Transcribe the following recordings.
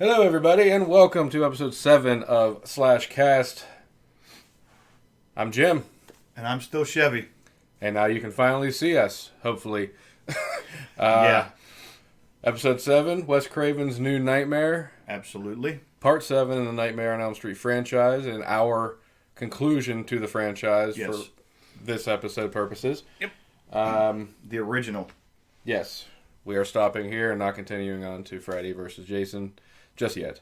Hello, everybody, and welcome to episode 7 of Slash Cast. I'm Jim. And I'm still Chevy. And now you can finally see us, hopefully. Yeah. Episode 7, Wes Craven's New Nightmare. Absolutely. Part 7 in the Nightmare on Elm Street franchise, and our conclusion to the franchise for this episode purposes. Yep. The original. Yes. We are stopping here and not continuing on to Freddy versus Jason just yet.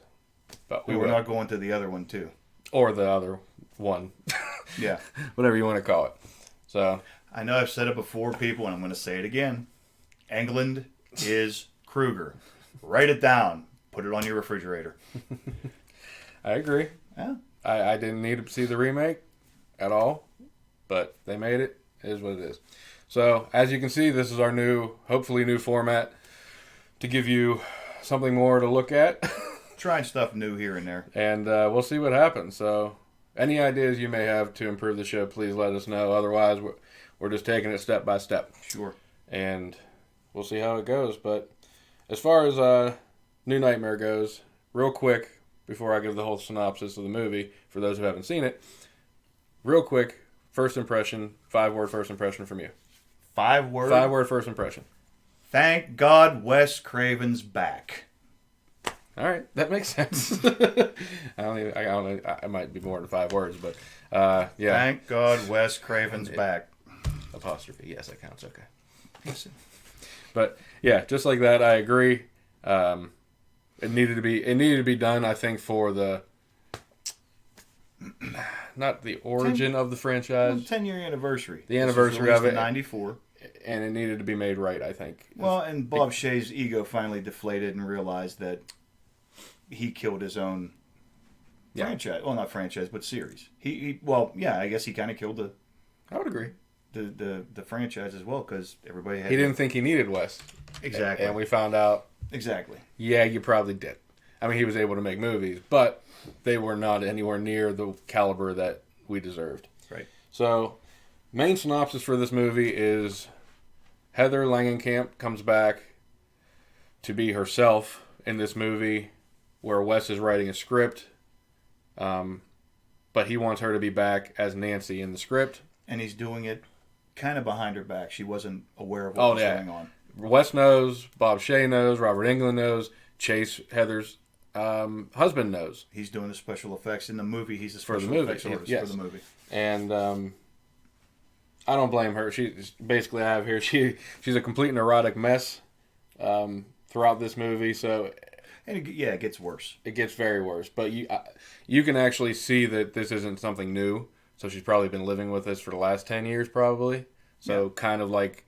But we're not going to the other one, too. Or the other one. Yeah. Whatever you want to call it. So I know I've said it before, people, and I'm going to say it again. England is Krueger. Write it down. Put it on your refrigerator. I agree. Yeah. I didn't need to see the remake at all, but they made it. It is what it is. So, as you can see, this is our hopefully new format to give you something more to look at. Trying stuff new here and there. And we'll see what happens. So, any ideas you may have to improve the show, please let us know. Otherwise, we're just taking it step by step. Sure. And we'll see how it goes. But as far as New Nightmare goes, real quick, before I give the whole synopsis of the movie, for those who haven't seen it, real quick, first impression, 5-word first impression from you. 5-word? 5-word first impression. Thank God Wes Craven's back. All right, that makes sense. I don't know. I might be more than 5 words, but yeah. Thank God Wes Craven's back. Apostrophe. Yes, that counts. Okay. But yeah, just like that, I agree. It needed to be done. I think for the not the origin of the franchise, 10-year anniversary. The anniversary of it, in '94, and it needed to be made right. I think. Well, and Bob Shaye's ego finally deflated and realized that he killed his own franchise. Well, not franchise, but series. I guess he kind of killed the. I would agree. The franchise as well, because everybody had. He didn't think he needed Wes. Exactly. And we found out. Exactly. Yeah, you probably did. I mean, he was able to make movies, but they were not anywhere near the caliber that we deserved. Right. So, main synopsis for this movie is Heather Langenkamp comes back to be herself in this movie where Wes is writing a script, but he wants her to be back as Nancy in the script. And he's doing it kind of behind her back. She wasn't aware of what was going on. Wes knows, Bob Shaye knows, Robert Englund knows, Chase, Heather's husband knows. He's doing the special effects in the movie. He's a special effects artist for the movie. And I don't blame her. She's basically, I have here, she's a complete neurotic mess throughout this movie. So, and it gets worse. It gets very worse. But you can actually see that this isn't something new. So she's probably been living with this for the last 10 years, probably. So kind of like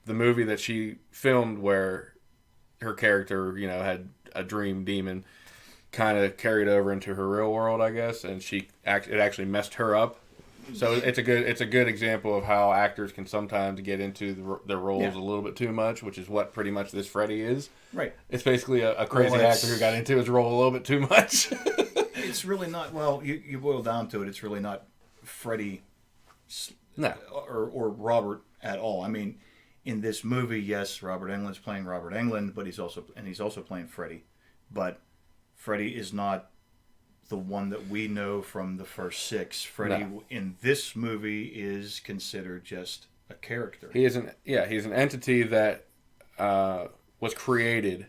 the movie that she filmed where her character, had a dream demon, kind of carried over into her real world, I guess, and it actually messed her up. So it's a good example of how actors can sometimes get into their roles a little bit too much, which is what pretty much this Freddy is. Right. It's basically a crazy actor who got into his role a little bit too much. It's really not. Well, you boil down to it. It's really not Freddy, or Robert at all. I mean, in this movie, yes, Robert Englund's playing Robert Englund, but he's also playing Freddy. But Freddy is not the one that we know from the first 6. Freddy in this movie is considered just a character. He's an entity that was created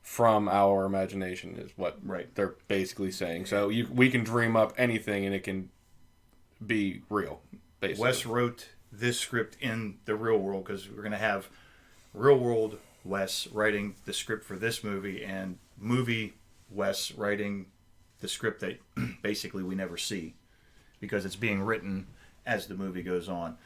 from our imagination, is what they're basically saying. So we can dream up anything and it can be real, basically. Wes wrote this script in the real world, because we're going to have real world Wes writing the script for this movie and movie Wes writing the script that basically we never see, because it's being written as the movie goes on.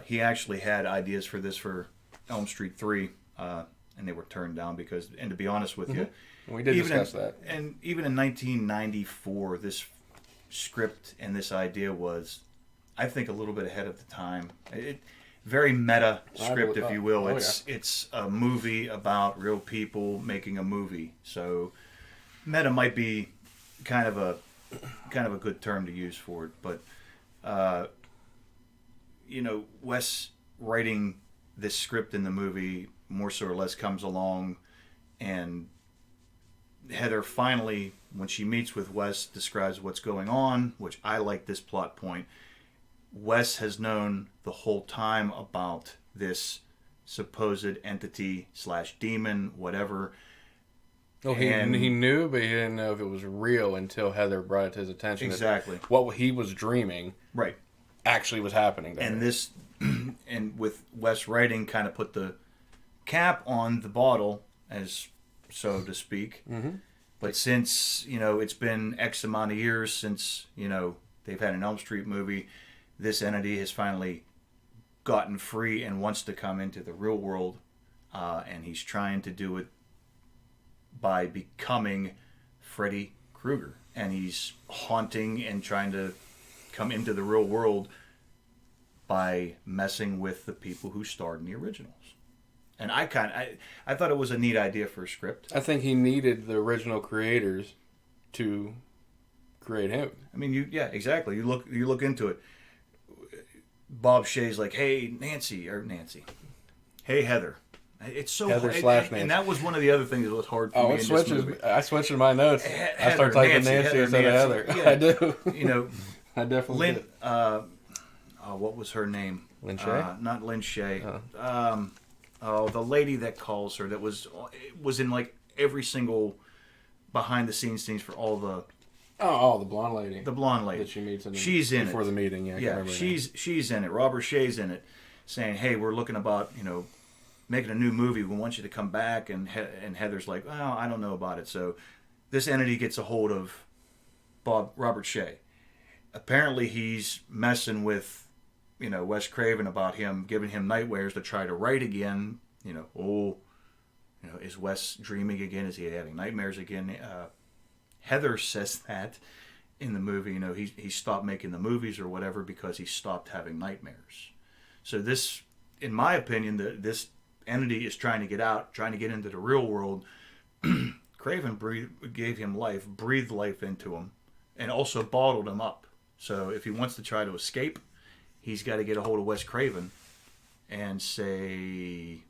He actually had ideas for this for Elm Street 3, and they were turned down because, and to be honest with you, we did discuss that. And even in 1994, this script and this idea was, I think, a little bit ahead of the time. Very meta script, if you will. It's a movie about real people making a movie. So meta might be kind of a good term to use for it. But Wes writing this script in the movie more so or less comes along and Heather finally, when she meets with Wes, describes what's going on, which I like this plot point. Wes has known the whole time about this supposed entity / demon, whatever. Oh, he knew, but he didn't know if it was real until Heather brought it to his attention. Exactly. What he was dreaming, right, actually was happening to and her. this, and with Wes writing, kind of put the cap on the bottle, as so to speak. Mm-hmm. But since it's been X amount of years since they've had an Elm Street movie, this entity has finally gotten free and wants to come into the real world, and he's trying to do it by becoming Freddy Krueger, and he's haunting and trying to come into the real world by messing with the people who starred in the originals. And I thought it was a neat idea for a script. I think he needed the original creators to create him. I mean, exactly. You look into it. Bob Shaye's like, "Hey, Nancy," "Hey, Heather." It's so Heather / Nancy. And that was one of the other things that was hard for me in this movie. I switched in my notes. I start typing Nancy instead of Heather. Yeah. I do. I definitely did. What was her name? Lynn Shay? Not Lynn Shay. The lady that calls her, that was in like every single behind the scenes for all the. The blonde lady. The blonde lady that she meets. She's in before it. the meeting. Yeah, she's in it. Robert Shaye's in it, saying, "Hey, we're looking about making a new movie. We want you to come back." And Heather's like, "Well, I don't know about it." So this entity gets a hold of Robert Shaye. Apparently, he's messing with Wes Craven about him, giving him nightmares to try to write again. Is Wes dreaming again? Is he having nightmares again? Heather says that in the movie. He stopped making the movies or whatever because he stopped having nightmares. So this, in my opinion, this entity is trying to get out, trying to get into the real world. Craven gave him life, breathed life into him, and also bottled him up. So if he wants to try to escape, he's got to get a hold of Wes Craven and say...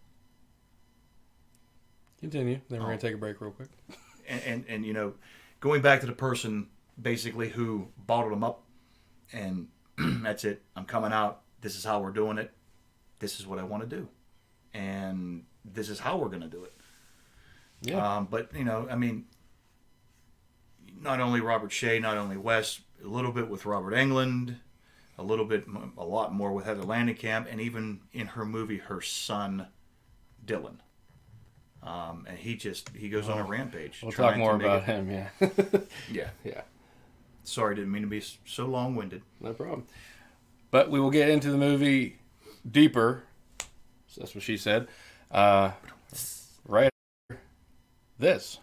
Continue. Then we're going to take a break real quick. And going back to the person basically who bottled him up, and that's it. I'm coming out. This is how we're doing it. This is what I want to do. And this is how we're going to do it. Yeah. But, I mean, not only Robert Shaye, not only Wes, a little bit with Robert Englund, a lot more with Heather Langenkamp, and even in her movie, her son, Dylan. And he goes on a rampage. We'll talk more about him, yeah. Yeah. Sorry, didn't mean to be so long-winded. No problem. But we will get into the movie deeper. So that's what she said. Right after this.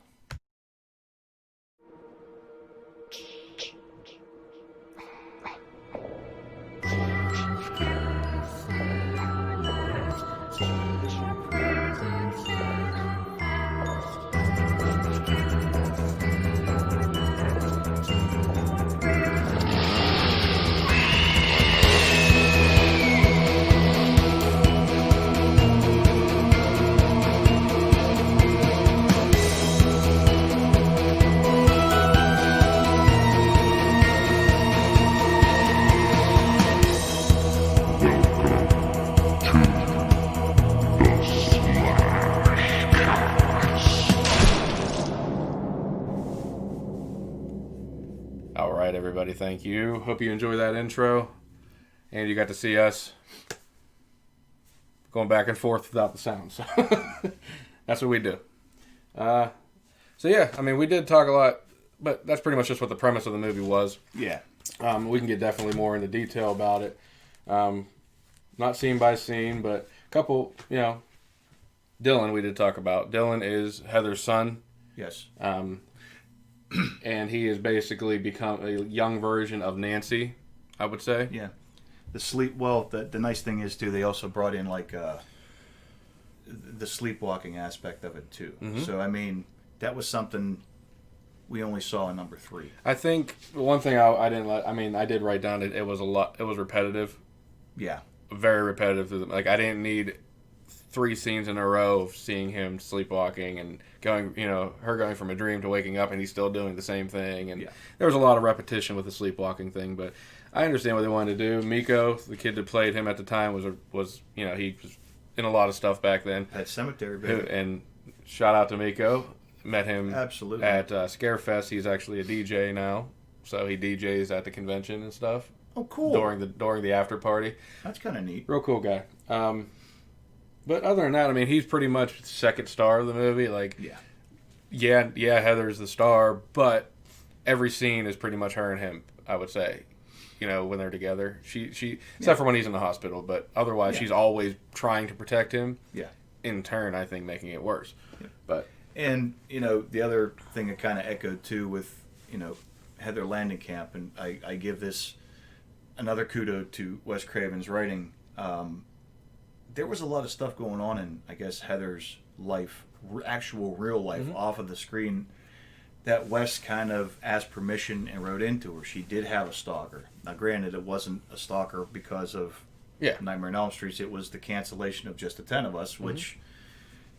Everybody, thank you. Hope you enjoy that intro, and you got to see us going back and forth without the sound. So that's what we do. So yeah, I mean, we did talk a lot, but that's pretty much just what the premise of the movie was. Yeah. We can get definitely more into detail about it. Not scene by scene, but a couple. Dylan, we did talk about. Dylan is Heather's son. Yes. And he has basically become a young version of Nancy, I would say. Yeah. The nice thing is, too, they also brought in, like, the sleepwalking aspect of it, too. Mm-hmm. So, I mean, that was something we only saw in number 3. I think one thing I didn't like, I mean, I did write down it was repetitive. Yeah. Very repetitive. Like, I didn't need 3 scenes in a row of seeing him sleepwalking and going, her going from a dream to waking up, and he's still doing the same thing. And there was a lot of repetition with the sleepwalking thing, but I understand what they wanted to do. Miko, the kid that played him at the time, was he was in a lot of stuff back then. Pet Cemetery, baby. And shout out to Miko. Met him absolutely at Scarefest. He's actually a DJ now, so he DJs at the convention and stuff. Oh, cool! During the after party. That's kind of neat. Real cool guy. But other than that, I mean, he's pretty much the second star of the movie. Like, yeah, Heather's the star, but every scene is pretty much her and him, I would say. When they're together, she except for when he's in the hospital, but otherwise she's always trying to protect him. Yeah. In turn, I think making it worse. Yeah. But the other thing that kind of echoed too with Heather Langenkamp, and I give this another kudo to Wes Craven's writing. There was a lot of stuff going on in, I guess, Heather's life, actual real life, off of the screen, that Wes kind of asked permission and wrote into her. She did have a stalker. Now, granted, it wasn't a stalker because of Nightmare on Elm Street. It was the cancellation of Just the 10 of Us, which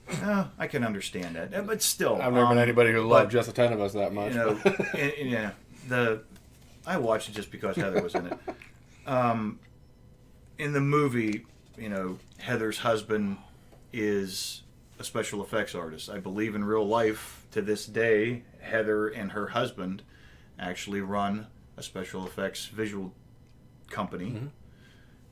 I can understand that. But still, I've never met anybody who loved Just the 10 of Us that much. I watched it just because Heather was in it. In the movie, Heather's husband is a special effects artist. I believe in real life, to this day, Heather and her husband actually run a special effects visual company.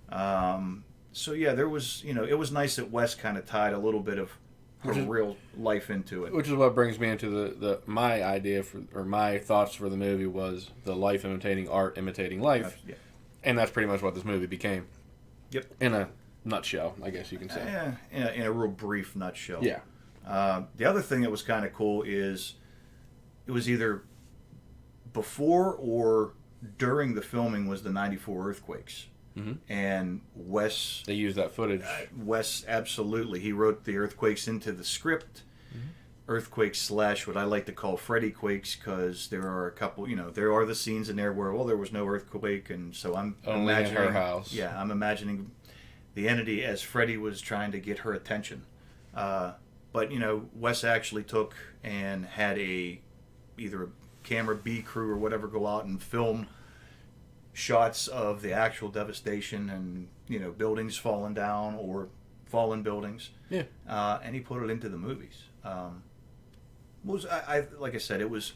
There was, it was nice that Wes kind of tied a little bit of her real life into it. Which is what brings me into my idea or my thoughts for the movie was the life imitating art, imitating life. Yeah. And that's pretty much what this movie became. Yep. In a nutshell, I guess you can say. Yeah, in a real brief nutshell. Yeah. The other thing that was kind of cool is it was either before or during the filming was the 94 earthquakes. And Wes... They used that footage. Wes, absolutely. He wrote the earthquakes into the script. Earthquakes / what I like to call Freddy quakes, because there are a couple, there are the scenes in there where, there was no earthquake, and so I'm only imagining... in her house. Yeah, I'm imagining the entity as Freddy was trying to get her attention. But, Wes actually took and had either a camera B crew or whatever go out and film shots of the actual devastation and, buildings falling down or fallen buildings. Yeah. And he put it into the movies. Like I said, it was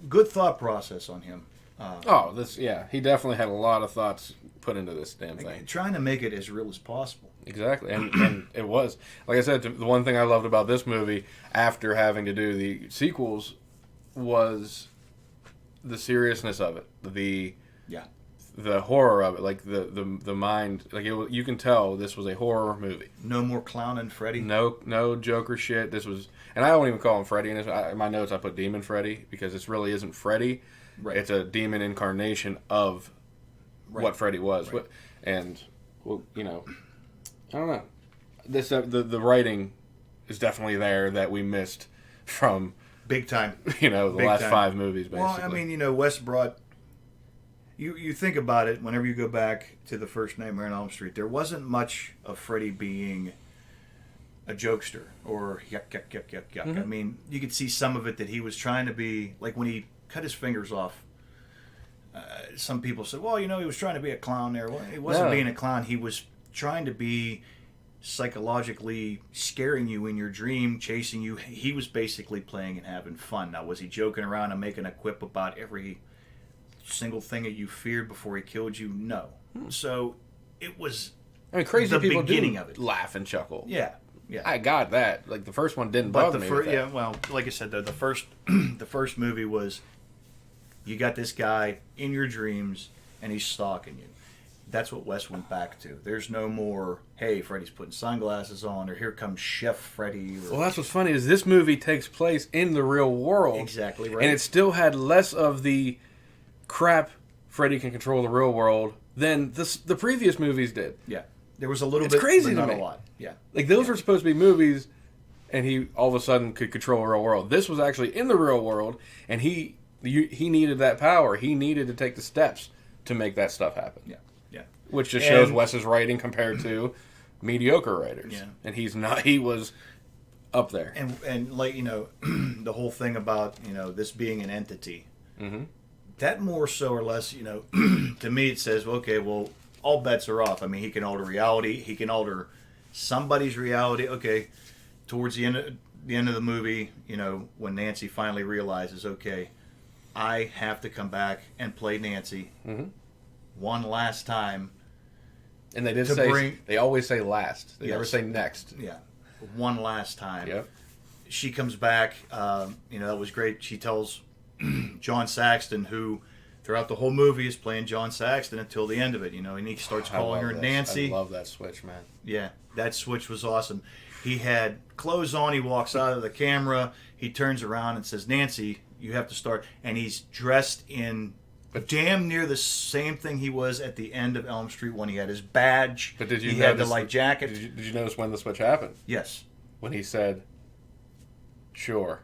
good thought process on him. He definitely had a lot of thoughts put into this damn thing. Trying to make it as real as possible. Exactly, and it was. Like I said, the one thing I loved about this movie, after having to do the sequels, was the seriousness of it. The horror of it, like the mind, like you can tell this was a horror movie. No more clowning Freddy. No Joker shit. This was, and I don't even call him Freddy. In my notes, I put Demon Freddy because this really isn't Freddy. Right. It's a demon incarnation of what Freddy was. Right. And I don't know. This the writing is definitely there that we missed from big time. The last 5 movies. Basically. Well, I mean, Wes brought. You think about it, whenever you go back to the first Nightmare on Elm Street, there wasn't much of Freddy being a jokester or yuck, yuck, yuck, yuck, yuck. I mean, you could see some of it that he was trying to be, like when he cut his fingers off, some people said, well, he was trying to be a clown there. Well, he wasn't being a clown. He was trying to be psychologically scaring you in your dream, chasing you. He was basically playing and having fun. Now, was he joking around and making a quip about every single thing that you feared before he killed you? No. So it was crazy the people beginning of it. Laugh and chuckle. Yeah. I got that. Like the first one didn't bother me. Yeah, well, like I said, the first movie was you got this guy in your dreams and he's stalking you. That's what Wes went back to. There's no more, hey, Freddy's putting sunglasses on, or here comes Chef Freddy. Well, that's what's funny is this movie takes place in the real world. Exactly right. And it still had less of the crap Freddy can control the real world than the previous movies did. Yeah. There was a little bit, it's crazy but to not me. a lot. Yeah. Like those were supposed to be movies, and he all of a sudden could control the real world. This was actually in the real world, and he needed that power. He needed to take the steps to make that stuff happen. Yeah. Yeah. Which just shows Wes's writing compared to mediocre writers. Yeah. And he's not. He was up there. And like, the whole thing about, this being an entity. Mm-hmm. That more so or less, to me it says, okay, well, all bets are off. I mean, he can alter reality. He can alter somebody's reality. Okay, towards the end of the movie, when Nancy finally realizes, okay, I have to come back and play Nancy one last time. And they did say, they always say last. They never say next. Yeah, one last time. Yep. She comes back. That was great. She tells John Saxton, who throughout the whole movie is playing John Saxton until the end of it, and he starts calling her Nancy. I love that switch, man. Yeah, that switch was awesome. He had clothes on. He walks out of the camera. He turns around and says, Nancy, you have to start. And he's dressed in damn near the same thing he was at the end of Elm Street when he had his badge. But did you he had the light jacket. Did you notice when the switch happened? Yes. When he said, sure.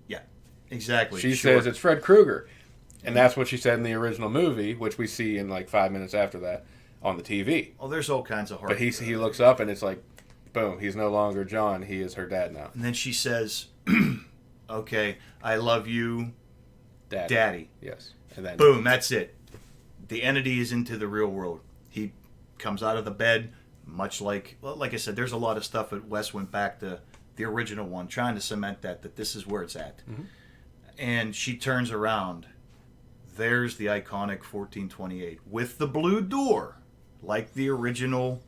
Yeah, exactly. She says it's Fred Krueger. And that's what she said in the original movie, which we see in like 5 minutes after that on the TV. Oh, there's all kinds of But he looks up and it's like, boom, he's no longer John. He is her dad now. And then she says, okay, I love you, Daddy. Yes. And then boom, that's it. The entity is into the real world. He comes out of the bed, much like I said, there's a lot of stuff that Wes went back to the original one, trying to cement that this is where it's at. Mm-hmm. And she turns around. There's the iconic 1428 with the blue door, like the original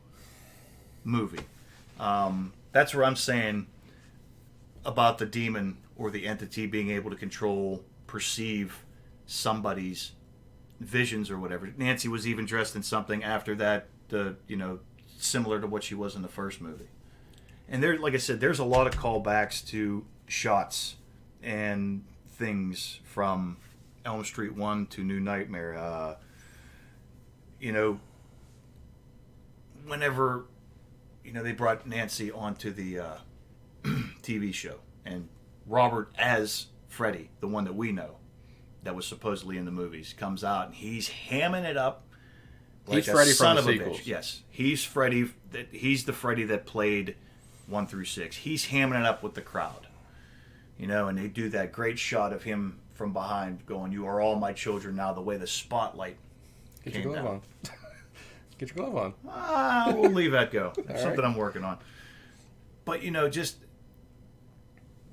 movie. That's where I'm saying about the demon or the entity being able to perceive somebody's visions or whatever. Nancy was even dressed in something after that, similar to what she was in the first movie. And there, like I said, there's a lot of callbacks to shots and things from Elm Street 1 to New Nightmare. Whenever, they brought Nancy onto the TV show, and Robert as Freddy, the one that we know, that was supposedly in the movies, comes out and he's hamming it up like he's Freddy son from the of a sequels. bitch. Yes, he's Freddy. He's the Freddy that played 1 through 6. He's hamming it up with the crowd, and they do that great shot of him from behind going, "You are all my children now." The way the spotlight Get your glove on. Get your glove on. We'll leave that go. That's something right. I'm working on. But just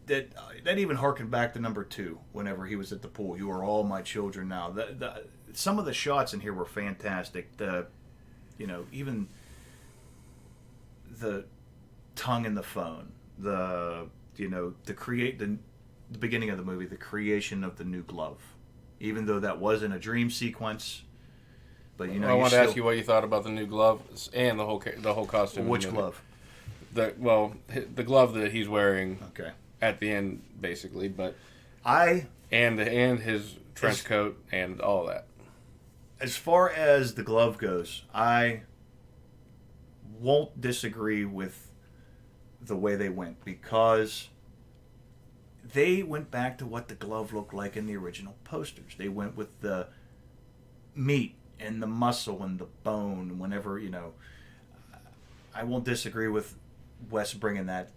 that even harkened back to number 2. Whenever he was at the pool, "You are all my children now." Some of the shots in here were fantastic. Even the tongue in the phone. The beginning of the movie, the creation of the new glove, even though that wasn't a dream sequence. But I wanted to ask you what you thought about the new glove and the whole costume. Which glove? The glove that he's wearing. Okay. At the end, basically, but and his trench coat and all that. As far as the glove goes, I won't disagree with the way they went, because they went back to what the glove looked like in the original posters. They went with the meat and the muscle and the bone. Whenever, I won't disagree with Wes bringing that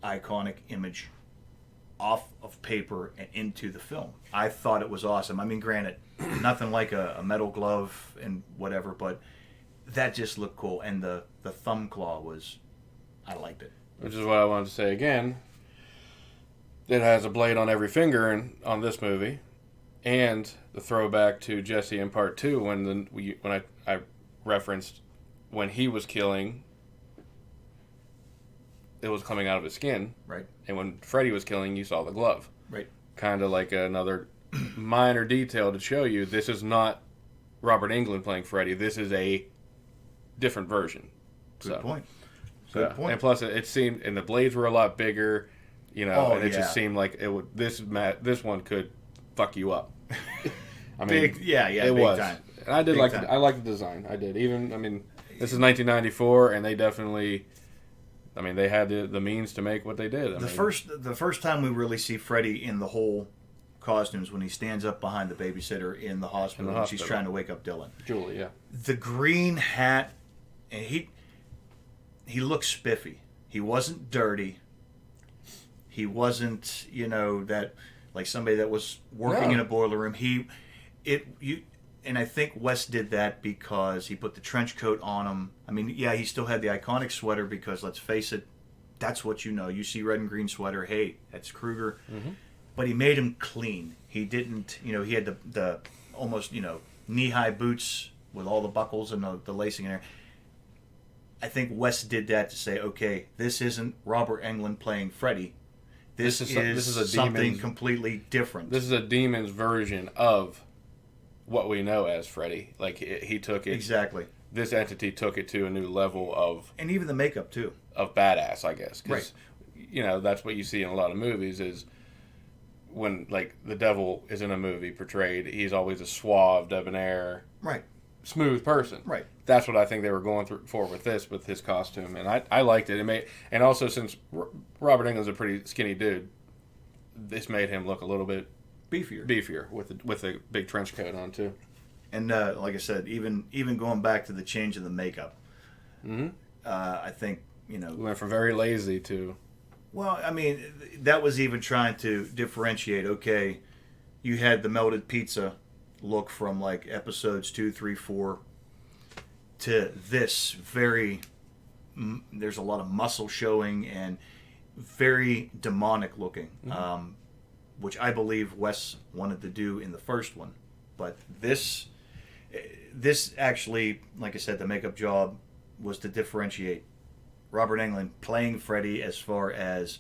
iconic image off of paper and into the film. I thought it was awesome. I mean, granted, nothing like a metal glove and whatever, but that just looked cool. And the thumb claw I liked it. Which is what I wanted to say again. It has a blade on every finger on this movie, and the throwback to Jesse in Part 2 when I referenced when he was killing, it was coming out of his skin. Right. And when Freddy was killing, you saw the glove. Right. Kind of like another minor detail to show you this is not Robert Englund playing Freddy. This is a different version. Good point. Good point. And plus, it seemed, and the blades were a lot bigger, and it just seemed like it would. This one could fuck you up. I mean, it big was. Time. And I did big like. time. I liked the design. I did. This is 1994, and they definitely. They had the means to make what they did. The first time we really see Freddy in the whole costumes, when he stands up behind the babysitter in the hospital, and she's trying to wake up Dylan. Julie, yeah. The green hat, and he looked spiffy. He wasn't dirty. He wasn't, that like somebody that was working in a boiler room. And I think Wes did that because he put the trench coat on him. I mean, yeah, he still had the iconic sweater because let's face it, that's what you know. You see red and green sweater, hey, that's Krueger. Mm-hmm. But he made him clean. He didn't, he had the almost, knee-high boots with all the buckles and the lacing in there. I think Wes did that to say, okay, this isn't Robert Englund playing Freddy. This is something completely different. This is a demon's version of what we know as Freddy. Like, he took it... Exactly. This entity took it to a new level of... And even the makeup, too. Of badass, I guess. Right. That's what you see in a lot of movies is when, like, the devil is in a movie portrayed, he's always a suave, debonair... Right. Smooth person. Right. That's what I think they were going for with this, with his costume, and I liked it. And also since Robert Englund's a pretty skinny dude, this made him look a little bit beefier with a big trench coat on too. And like I said, even going back to the change of the makeup, mm-hmm. I think we went from very lazy to. Well, I mean, that was even trying to differentiate. Okay, you had the melted pizza look from like episodes 2, 3, 4 to this there's a lot of muscle showing and very demonic looking, mm-hmm. Which I believe Wes wanted to do in the first one, but this actually, like I said, the makeup job was to differentiate Robert Englund playing Freddy as far as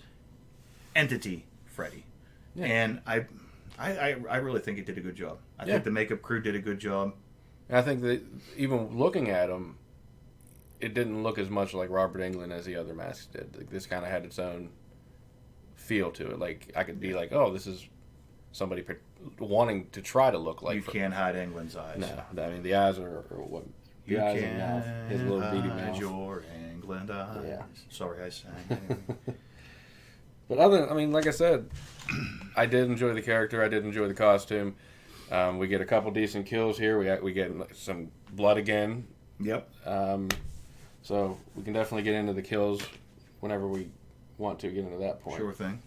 entity Freddy, yeah. And I really think he did a good job. I think the makeup crew did a good job. And I think that even looking at him, it didn't look as much like Robert Englund as the other masks did. Like, this kind of had its own feel to it. Like, I could be like, oh, this is somebody wanting to try to look like... You can't hide Englund's eyes. No, I mean, the eyes are what... You eyes can't and mouth, his little beady hide mouth. Your Englund eyes. Yeah. Sorry, I sang. Anyway. But like I said, I did enjoy the character. I did enjoy the costume. We get a couple decent kills here. We get some blood again. Yep. So we can definitely get into the kills whenever we want to get into that point. Sure thing.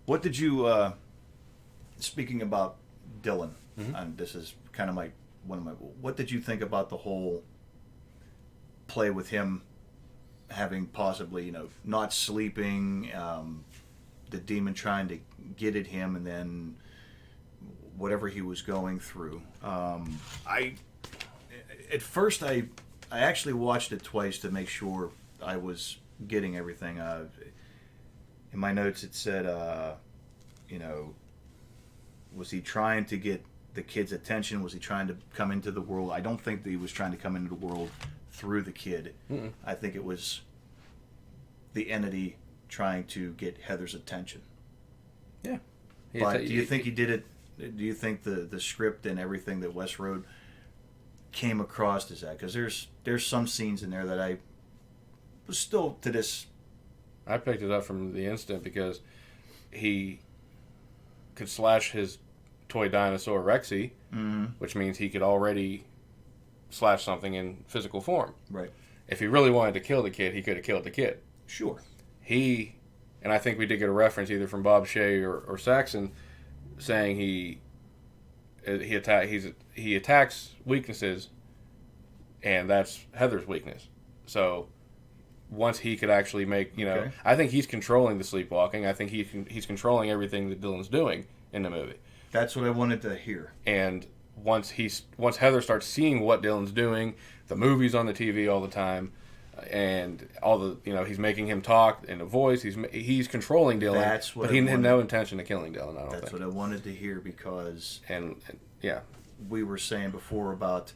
What did you? Speaking about Dylan, mm-hmm. and this is kind of what did you think about the whole play with him having possibly, not sleeping, the demon trying to get at him, and then whatever he was going through. At first I actually watched it twice to make sure I was getting everything. In my notes it said, was he trying to get the kid's attention? Was he trying to come into the world? I don't think that he was trying to come into the world through the kid. Mm-mm. I think it was the entity trying to get Heather's attention. Yeah. But do you think he did it? Do you think the script and everything that Wes wrote came across as that? Because there's some scenes in there that I was still to this. I picked it up from the instant because he could slash his toy dinosaur Rexy, mm-hmm. which means he could already slash something in physical form. Right. If he really wanted to kill the kid, he could have killed the kid. Sure. And I think we did get a reference either from Bob Shea or Saxon saying he attacks weaknesses, and that's Heather's weakness. So once he could actually make, okay. I think he's controlling the sleepwalking. I think he's controlling everything that Dylan's doing in the movie. That's what I wanted to hear. And once Heather starts seeing what Dylan's doing, the movies on the TV all the time, and all the he's making him talk in a voice. He's controlling Dylan. That's what but he had no intention of killing Dylan. I don't think. That's what I wanted to hear because and yeah, we were saying before about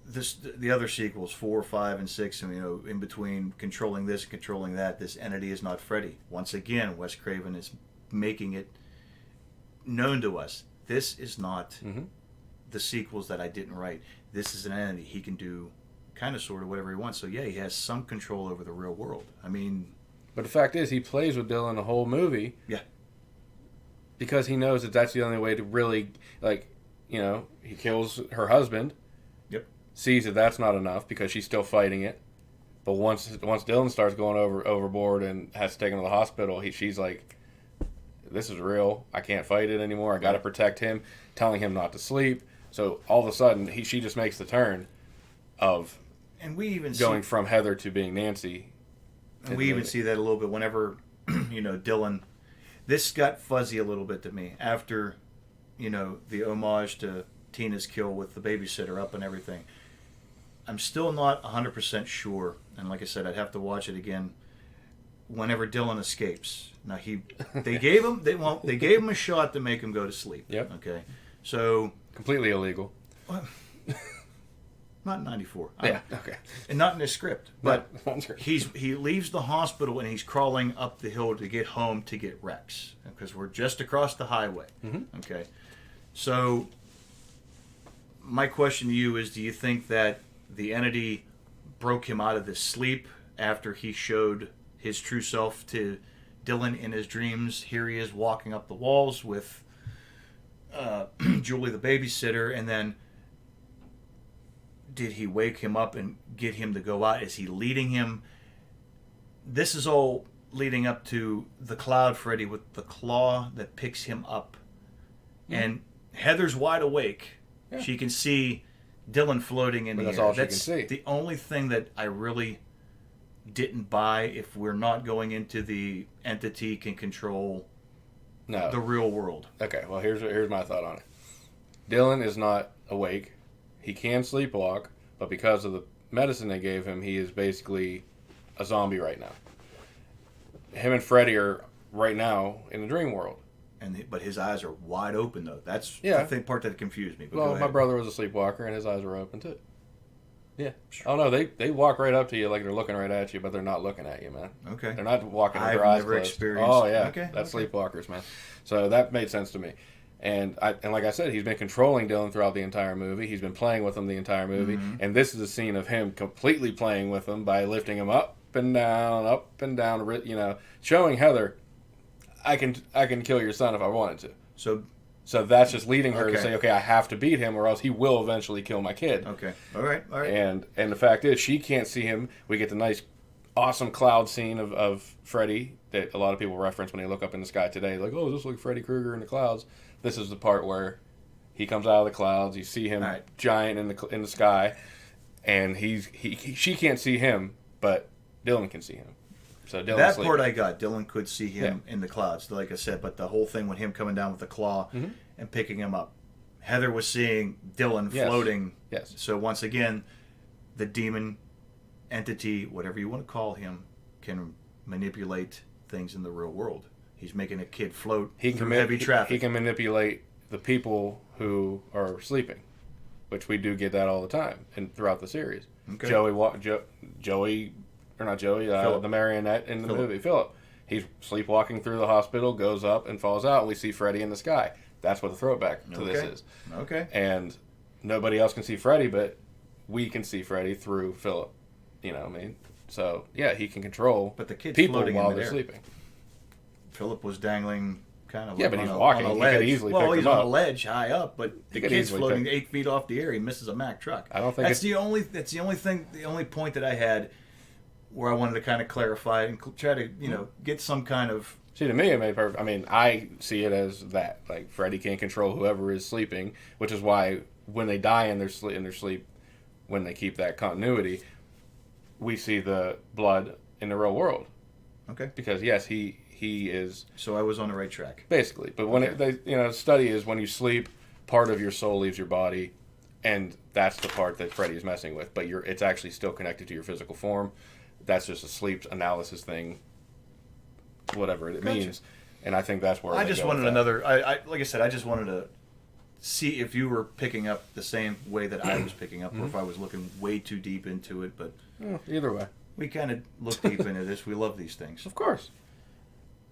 the other sequels 4, 5, and 6, and in between controlling this, controlling that. This entity is not Freddy. Once again, Wes Craven is making it known to us. This is not mm-hmm. the sequels that I didn't write. This is an entity. He can do kind of sort of whatever he wants. So yeah, he has some control over the real world. I mean, but the fact is, he plays with Dylan the whole movie. Yeah. Because he knows that that's the only way to really he kills her husband. Yep. sees that that's not enough because she's still fighting it. But once Dylan starts going overboard and has to take him to the hospital, she's like, this is real. I can't fight it anymore. I got to protect him, telling him not to sleep. So all of a sudden, she just makes the turn of going from Heather to being Nancy. And we even see that a little bit whenever, Dylan. This got fuzzy a little bit to me after, the homage to Tina's kill with the babysitter up and everything. I'm still not 100% sure, and like I said, I'd have to watch it again. Whenever Dylan escapes, now they gave him a shot to make him go to sleep. Yep. Okay. So completely illegal. Not in '94. Yeah. Okay. And not in the script, but he leaves the hospital and he's crawling up the hill to get home to get Rex because we're just across the highway. Mm-hmm. Okay. So my question to you is: do you think that the entity broke him out of his sleep after he showed his true self to Dylan in his dreams? Here he is walking up the walls with Julie the babysitter, and then did he wake him up and get him to go out? Is he leading him? This is all leading up to the Cloud Freddy with the claw that picks him up. Mm. And Heather's wide awake. Yeah. She can see Dylan floating in the air. That's all she can see. The only thing that I really didn't buy, if we're not going into the entity can control the real world. Okay, well, here's my thought on it. Dylan is not awake. He can sleepwalk, but because of the medicine they gave him, he is basically a zombie right now. Him and Freddy are right now in the dream world. But his eyes are wide open, though. That's the part that confused me. But well, my brother was a sleepwalker, and his eyes were open, too. Yeah. Oh, no, they walk right up to you like they're looking right at you, but they're not looking at you, man. Okay. They're not walking with their eyes closed. Experienced. Oh, yeah. Okay. That's sleepwalkers, man. So that made sense to me. And like I said, he's been controlling Dylan throughout the entire movie. He's been playing with him the entire movie. Mm-hmm. And this is a scene of him completely playing with him by lifting him up and down, showing Heather, I can kill your son if I wanted to. So that's just leading her to say, okay, I have to beat him or else he will eventually kill my kid. Okay. All right. And the fact is, she can't see him. We get the nice, awesome cloud scene of Freddy that a lot of people reference when they look up in the sky today. Like, oh, is this like Freddy Krueger in the clouds? This is the part where he comes out of the clouds. You see him giant in the sky, and she can't see him, but Dylan can see him. So Dylan's sleeping. Part I got. Dylan could see him in the clouds, like I said. But the whole thing with him coming down with the claw and picking him up, Heather was seeing Dylan floating. Yes. So once again, the demon entity, whatever you want to call him, can manipulate things in the real world. He's making a kid float through heavy traffic. He can manipulate the people who are sleeping, which we do get that all the time and throughout the series. Okay. The marionette in the movie, Philip. He's sleepwalking through the hospital, goes up and falls out, and we see Freddy in the sky. That's what the throwback to this is. Okay. And nobody else can see Freddy, but we can see Freddy through Philip. You know what I mean? So, yeah, he can control but the kid's people floating while in the they're air. sleeping. Philip was dangling kind of but he's walking. On a ledge. He could easily pick him up. He's on a ledge high up, but the kid's floating 8 feet off the air. He misses a Mack truck. I don't think that's the only point that I had where I wanted to kind of clarify and try to get some kind of. See, to me, it made perfect. I mean, I see it as that. Like, Freddy can't control whoever is sleeping, which is why when they die in their sleep, when they keep that continuity, we see the blood in the real world. Okay. Because yes, he is. So I was on the right track. Basically, but when the study is when you sleep, part of your soul leaves your body, and that's the part that Freddy is messing with. But it's actually still connected to your physical form. That's just a sleep analysis thing, whatever it means. And I think that's where I just wanted another. Like I said, I just wanted to see if you were picking up the same way that I was picking up, or if I was looking way too deep into it. But either way, we kind of look deep into this. We love these things, of course.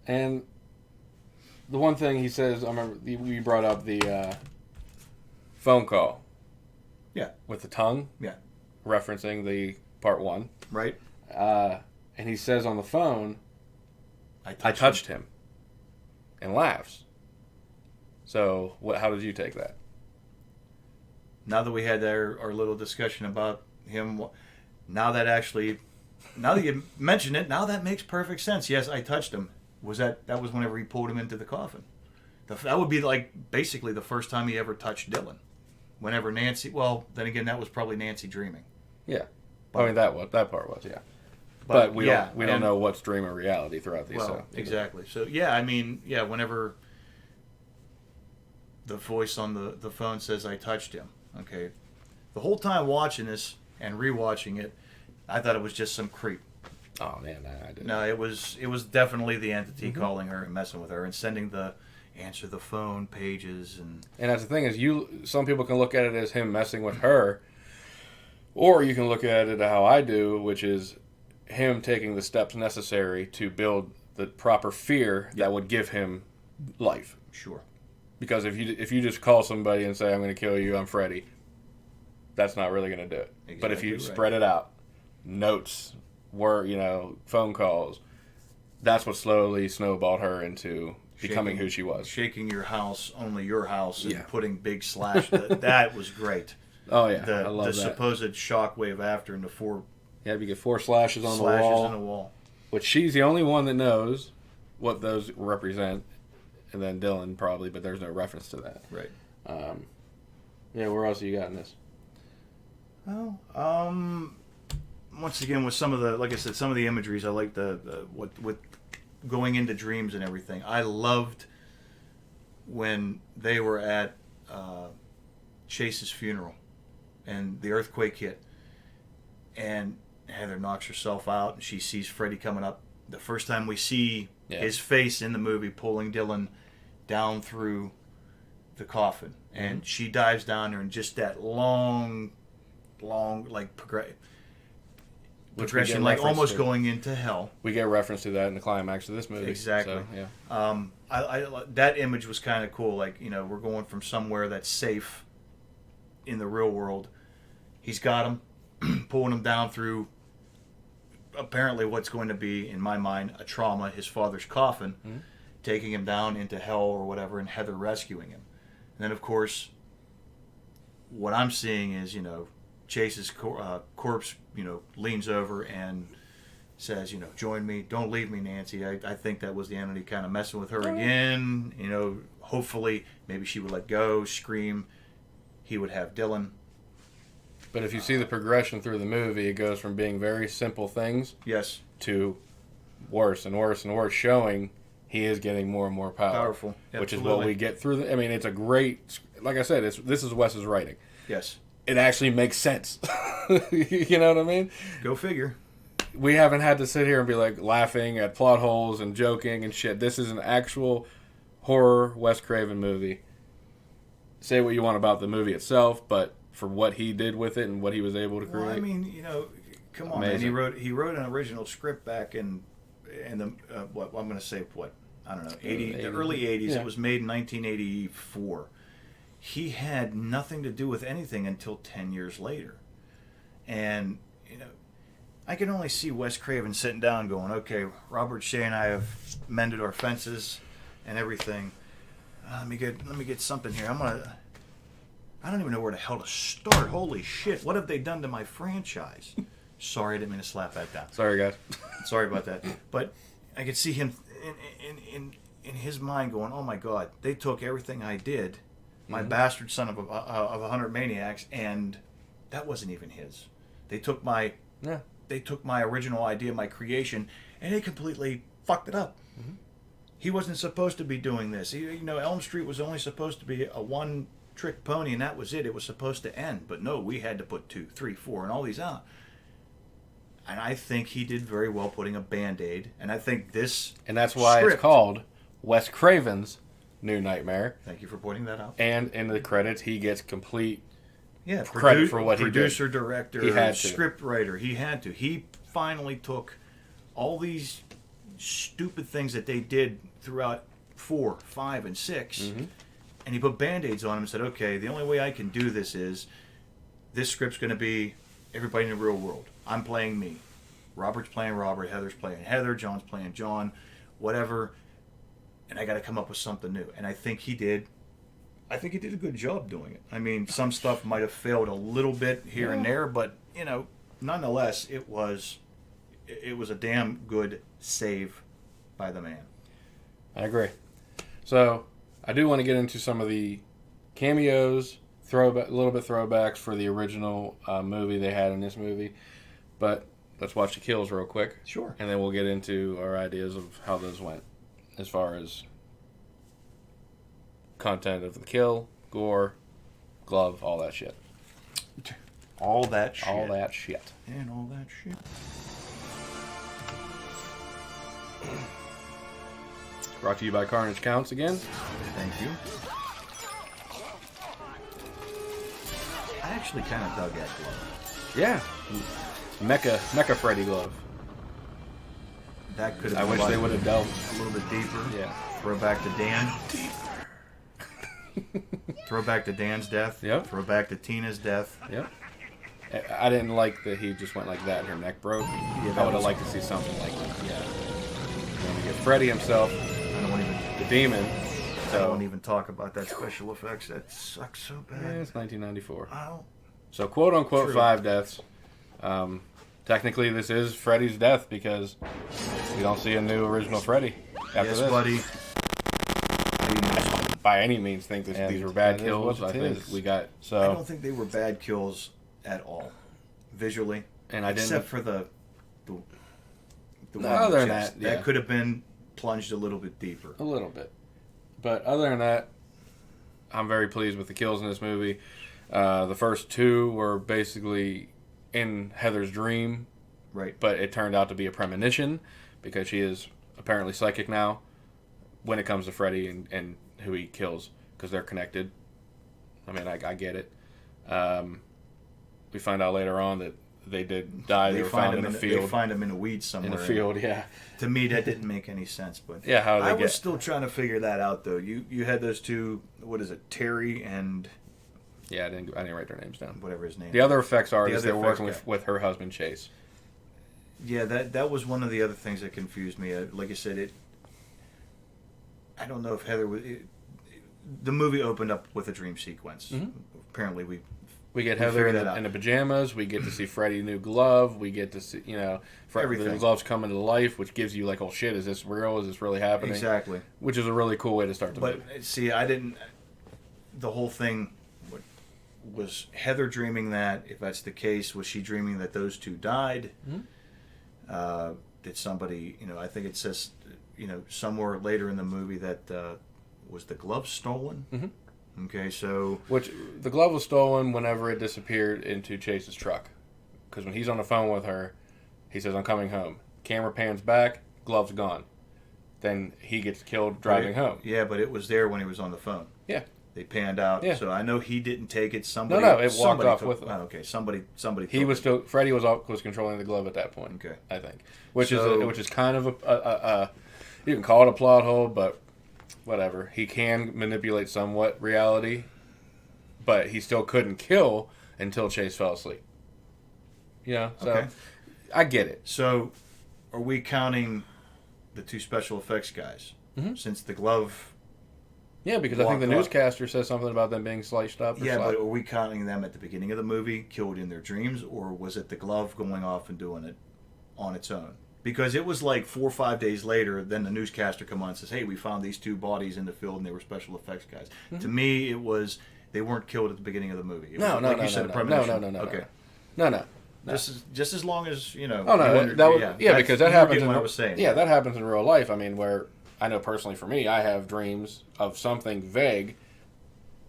And the one thing he says, I remember we brought up the phone call. Yeah. With the tongue. Yeah. Referencing the part 1. Right. And he says on the phone, I touched him. And laughs. So, how did you take that? now that we had our little discussion about him, now that you mention it, now that makes perfect sense. Yes, I touched him. That was whenever he pulled him into the coffin. That would be like basically the first time he ever touched Dylan. Whenever Nancy, well, then again, that was probably Nancy dreaming. Yeah, I mean that part was, yeah. But we don't know what's dream or reality throughout these. Well, exactly. So yeah, I mean, yeah, whenever the voice on the phone says I touched him, okay, the whole time watching this and rewatching it, I thought it was just some creep. Oh man, I didn't. No, it was definitely the entity calling her and messing with her and sending the answer the phone pages and that's the thing is some people can look at it as him messing with her, or you can look at it how I do, which is him taking the steps necessary to build the proper fear that would give him life. Sure. Because if you just call somebody and say I'm going to kill you, I'm Freddy, that's not really going to do it. Exactly. But if you spread it out, notes, phone calls, that's what slowly snowballed her into becoming who she was. Shaking your house, only your house, and putting big slash. That was great. Oh yeah, I love that. The supposed shockwave after and the 4. Yeah, you get 4 slashes on the wall. Which she's the only one that knows what those represent, and then Dylan probably, but there's no reference to that. Right. Yeah. Where else have you got in this? Well, once again with some of the, like I said, some of the imageries, I like with going into dreams and everything. I loved when they were at Chase's funeral and the earthquake hit and Heather knocks herself out and she sees Freddy coming up. The first time we see his face in the movie pulling Dylan down through the coffin, and she dives down there and just that long like progression, like almost going into hell. We get reference to that in the climax of this movie. Exactly. So, yeah. I that image was kind of cool. Like, we're going from somewhere that's safe in the real world. He's got him, pulling him down through apparently what's going to be, in my mind, a trauma, his father's coffin, taking him down into hell or whatever, and Heather rescuing him. And then, of course, what I'm seeing is, Chase's corpse, leans over and says, join me, don't leave me, Nancy. I think that was the entity kind of messing with her again. Hopefully, maybe she would let go, scream. He would have Dylan. But if you see the progression through the movie, it goes from being very simple things to worse and worse and worse, showing he is getting more and more powerful. Which is what we get through. It's a great, like I said, this is Wes's writing. Yes. It actually makes sense. You know what I mean? Go figure. We haven't had to sit here and be like laughing at plot holes and joking and shit. This is an actual horror Wes Craven movie. Say what you want about the movie itself, but for what he did with it and what he was able to create. Well, come on, man. He wrote an original script back in the what I'm going to say, I don't know, the early 80s. Yeah. It was made in 1984. He had nothing to do with anything until 10 years later. And, I can only see Wes Craven sitting down going, okay, Robert Shea and I have mended our fences and everything. Let me get something here. I don't even know where the hell to start. Holy shit, what have they done to my franchise? Sorry, I didn't mean to slap that down. Sorry, guys. Sorry about that. But I could see him in his mind going, oh my God, they took everything I did, my bastard son of 100 maniacs, and that wasn't even his. They took my original idea, my creation, and they completely fucked it up. Mm-hmm. He wasn't supposed to be doing this. Elm Street was only supposed to be a one-trick pony, and that was it. It was supposed to end. But no, we had to put 2, 3, 4, and all these out. And I think he did very well putting a Band-Aid. And I think this And that's why it's called Wes Craven's New Nightmare. Thank you for pointing that out. And in the credits, he gets complete credit for what he did. Producer, director, script writer. He had to. He finally took all these stupid things that they did throughout 4, 5, and 6, and he put Band-Aids on them and said, okay, the only way I can do this is this script's going to be everybody in the real world. I'm playing me. Robert's playing Robert. Heather's playing Heather. John's playing John. Whatever. And I got to come up with something new. And I think he did I think he did a good job doing it. I mean, some stuff might have failed a little bit here and there, but nonetheless, it was a damn good save by the man. I agree. So I do want to get into some of the cameos, a little bit throwbacks for the original movie they had in this movie, but let's watch the kills real quick. Sure. And then we'll get into our ideas of how those went, as far as content of the kill, gore, glove, all that shit. All that shit. All that shit. And all that shit. Brought to you by Carnage Counts again. Thank you. I actually kind of dug that glove. Yeah. Mecha Freddy glove. That could have I been wish they would have delved a little bit deeper. Yeah. Throwback to Dan. Throwback to Dan's death. Yep. Throwback to Tina's death. Yep. I didn't like that he just went like that and her neck broke. Yeah, I would have liked to see something like that. Yeah. Then we get Freddy himself, I don't even. the demon. I don't even talk about that special effects. That sucks so bad. Yeah, it's 1994. Oh. So quote unquote True. 5 deaths. Technically, this is Freddy's death because we don't see a new original Freddy after Yes, this. buddy. By any means, think that these were bad kills. I think we got so. I don't think they were bad kills at all, visually. And I didn't. Except for the No, one other than chest. that, yeah. That could have been plunged a little bit deeper. A little bit. But other than that, I'm very pleased with the kills in this movie. The first 2 were basically in Heather's dream, Right. but it turned out to be a premonition because she is apparently psychic now when it comes to Freddy and who he kills because they're connected. I mean, I get it. We find out later on that they did die. They were found in a field. They find him in a weed somewhere. In a field, yeah. To me, that didn't make any sense. But Yeah, how did they I get... was still trying to figure that out, though. You had those two. What is it, Terry and Yeah, I didn't write their names down. whatever his name. The other effects artist The they other were working effects with her husband Chase. Yeah, that was one of the other things that confused me. Like I said, I don't know if Heather was. The movie opened up with a dream sequence. Mhm. Apparently, We get Heather in the pajamas. We get to see Freddy's new glove. We get to see, the Everything. gloves coming to life, which gives you like, oh shit, is this real? Is this really happening? exactly. Which is a really cool way to start the But movie. see, I didn't. The whole thing was Heather dreaming that. If that's the case, was she dreaming that those two died? Mm-hmm. Did somebody? I think it says, somewhere later in the movie that was the glove stolen. Mm-hmm. Okay, so Which the glove was stolen whenever it disappeared into Chase's truck. Because when he's on the phone with her, he says, "I'm coming home." Camera pans back, glove's gone. Then he gets killed driving home. Yeah, but it was there when he was on the phone. Yeah. They panned out. Yeah. So I know he didn't take it. Somebody. No, it walked somebody off took- with him. Oh, okay, somebody. He took was it. still Freddy was controlling the glove at that point. Okay. I think, which So- is kind of a you can call it a plot hole, but whatever. He can manipulate somewhat reality, but he still couldn't kill until Chase fell asleep. So Okay. I get it. So, are we counting the two special effects guys? Mhm. Since the glove. Yeah, because I think the Walked off. newscaster says something about them being sliced up. Or Yeah, sliced. but are we counting them at the beginning of the movie, killed in their dreams, or was it the glove going off and doing it on its own? Because it was like 4 or 5 days later, then the newscaster come on and says, "Hey, we found these two bodies in the field, and they were special effects guys." Mm-hmm. To me, it was they weren't killed at the beginning of the movie. It No, was, no, like no, you said, no, a no, premonition. no, no, Okay, no. just as long as Oh you no, wonder- that was, that's- because that you were happens. getting In, what I was saying. Yeah, that happens in real life. I mean, where I know personally for me, I have dreams of something vague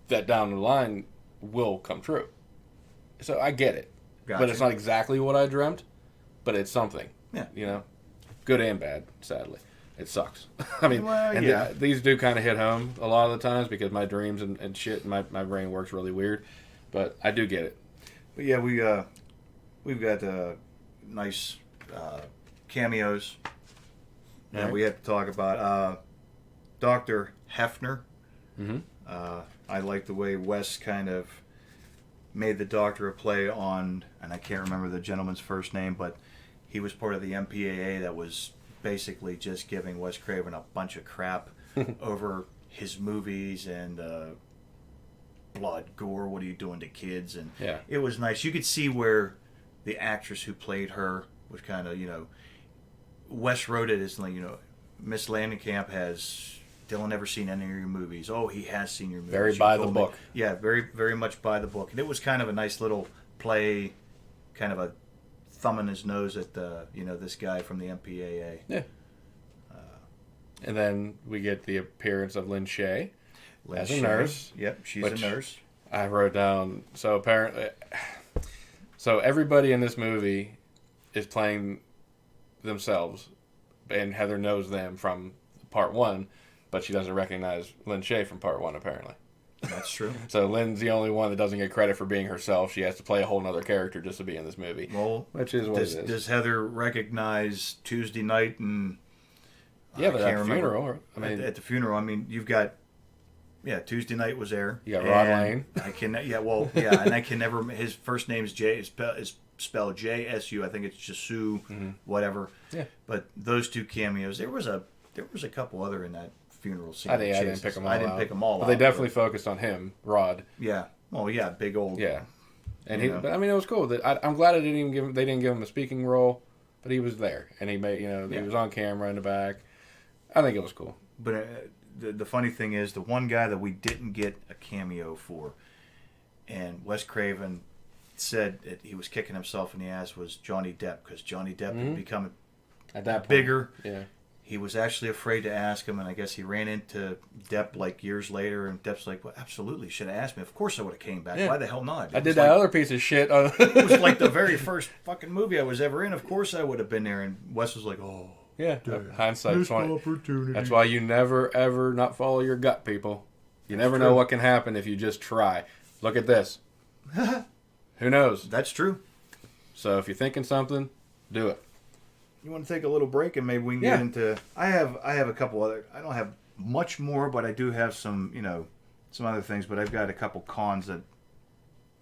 that down the line will come true. So I get it, Gotcha. but it's not exactly what I dreamt, but it's something. Yeah. Good and bad. Sadly, it sucks. I mean, Well, and yeah. these do kind of hit home a lot of the times because my dreams and shit, and my brain works really weird. But I do get it. But yeah, we've got nice cameos. And Right. we have to talk about Dr. Hefner. Mm-hmm. I like the way Wes kind of made the doctor a play on, and I can't remember the gentleman's first name, but he was part of the MPAA that was basically just giving Wes Craven a bunch of crap over his movies and blood, gore. What are you doing to kids? And Yeah. it was nice. You could see where the actress who played her was kind of, Wes wrote it as like, Miss Langenkamp has Dylan ever seen any of your movies? Oh, he has seen your movies. Very You by the told me. book. Yeah, very, very much by the book. And it was kind of a nice little play, kind of a thumbing his nose at the, this guy from the MPAA. Yeah. And then we get the appearance of Lynn Shay as a nurse. Yep, she's a nurse. I wrote down, so apparently, so everybody in this movie is playing themselves, and Heather knows them from part 1, but she doesn't recognize Lynn Shay from part 1, apparently. That's true. So Lynn's the only one that doesn't get credit for being herself. She has to play a whole other character just to be in this movie. Well, which is what it is. Does Heather recognize Tuesday night and... Yeah, but at the funeral. At the funeral, you've got... Yeah, Tuesday night was there. You got Rod Lane. And I can never... His first name's Jay, is spelled J-S-U. I think it's Jesu, whatever. Yeah. But those two cameos, there was a couple other in that funeral scene. I didn't pick them all out. I didn't pick them all out. But they definitely focused on him, Rod. Yeah. Well, yeah, big old... Yeah. And but it was cool. I'm glad they didn't give him a speaking role, but he was there. And he made, he was on camera in the back. I think it was cool. But the funny thing is, the one guy that we didn't get a cameo for, and Wes Craven said that he was kicking himself in the ass, was Johnny Depp, because Johnny Depp had become at that point, bigger. Yeah. He was actually afraid to ask him, and I guess he ran into Depp like years later, and Depp's like, well, absolutely, should have asked me. Of course I would have came back. Yeah. Why the hell not? I did that other piece of shit. It was like the very first fucking movie I was ever in. Of course I would have been there. And Wes was like, oh. Yeah, hindsight. Opportunity. That's why you never, ever not follow your gut, people. You never know what can happen if you just try. Look at this. Who knows? That's true. So if you're thinking something, do it. You want to take a little break and maybe we can get into... I have a couple other... I don't have much more, but I do have some, some other things. But I've got a couple cons that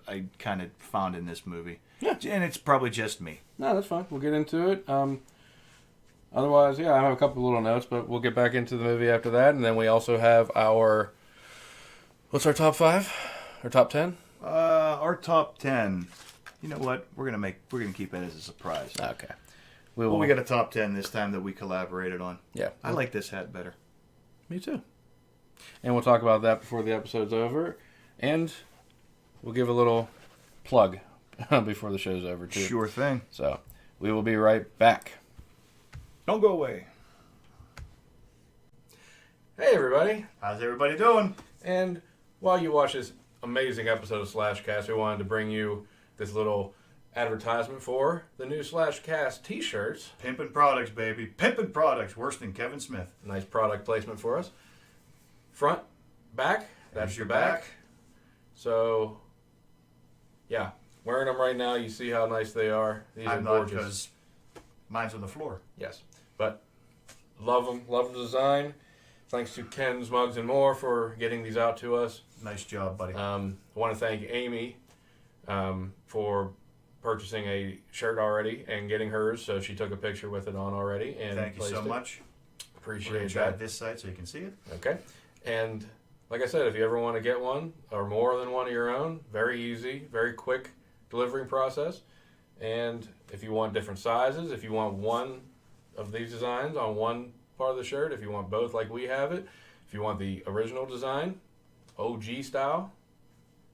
I kind of found in this movie. Yeah. And it's probably just me. No, that's fine. We'll get into it. Otherwise, I have a couple little notes, but we'll get back into the movie after that. And then we also have our... What's our top 5? Or top 10? Our top 10. You know what? We're gonna keep that as a surprise. Okay. We got a top 10 this time that we collaborated on. Yeah. I like this hat better. Me too. And we'll talk about that before the episode's over. And we'll give a little plug before the show's over, too. Sure thing. So, we will be right back. Don't go away. Hey, everybody. How's everybody doing? And while you watch this amazing episode of Slashcast, we wanted to bring you this little advertisement for the new Slashcast t-shirts. Pimpin' products, baby. Pimpin' products. Worse than Kevin Smith. Nice product placement for us. Front, back. That's your back. So, yeah. Wearing them right now, you see how nice they are. These are gorgeous. Because mine's on the floor. Yes. But love them. Love the design. Thanks to Ken's Mugs and More for getting these out to us. Nice job, buddy. I want to thank Amy for purchasing a shirt already and getting hers, so she took a picture with it on already. And thank you so much. Appreciate try that. This side so you can see it. Okay. And like I said, if you ever want to get one or more than one of your own, very easy, very quick delivery process. And if you want different sizes, if you want one of these designs on one part of the shirt, if you want both like we have it, if you want the original design, OG style,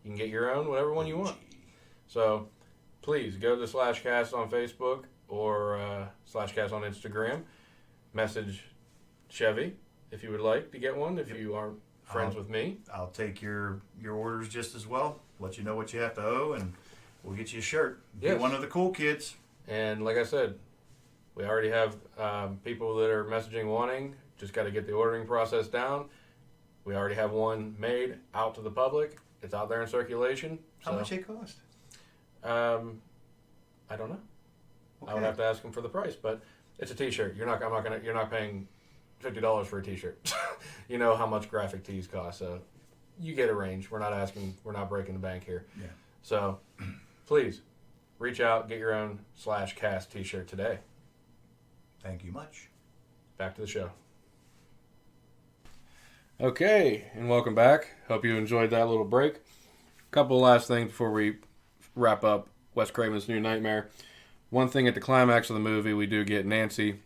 you can get your own, whatever one you want. So please go to Slashcast on Facebook or Slashcast on Instagram. Message Chevy if you would like to get one, if you aren't friends with me. I'll take your orders just as well. Let you know what you have to owe, and we'll get you a shirt. Be one of the cool kids. And like I said, we already have people that are messaging wanting. Just got to get the ordering process down. We already have one made out to the public. It's out there in circulation. How much it cost? I don't know. Okay. I would have to ask them for the price, but it's a T-shirt. You're not paying $50 for a T-shirt. You know how much graphic tees cost, so you get a range. We're not breaking the bank here. Yeah. So please reach out, get your own Slashcast T-shirt today. Thank you much. Back to the show. Okay, and welcome back. Hope you enjoyed that little break. Couple last things before we wrap up Wes Craven's New Nightmare. One thing at the climax of the movie, we do get Nancy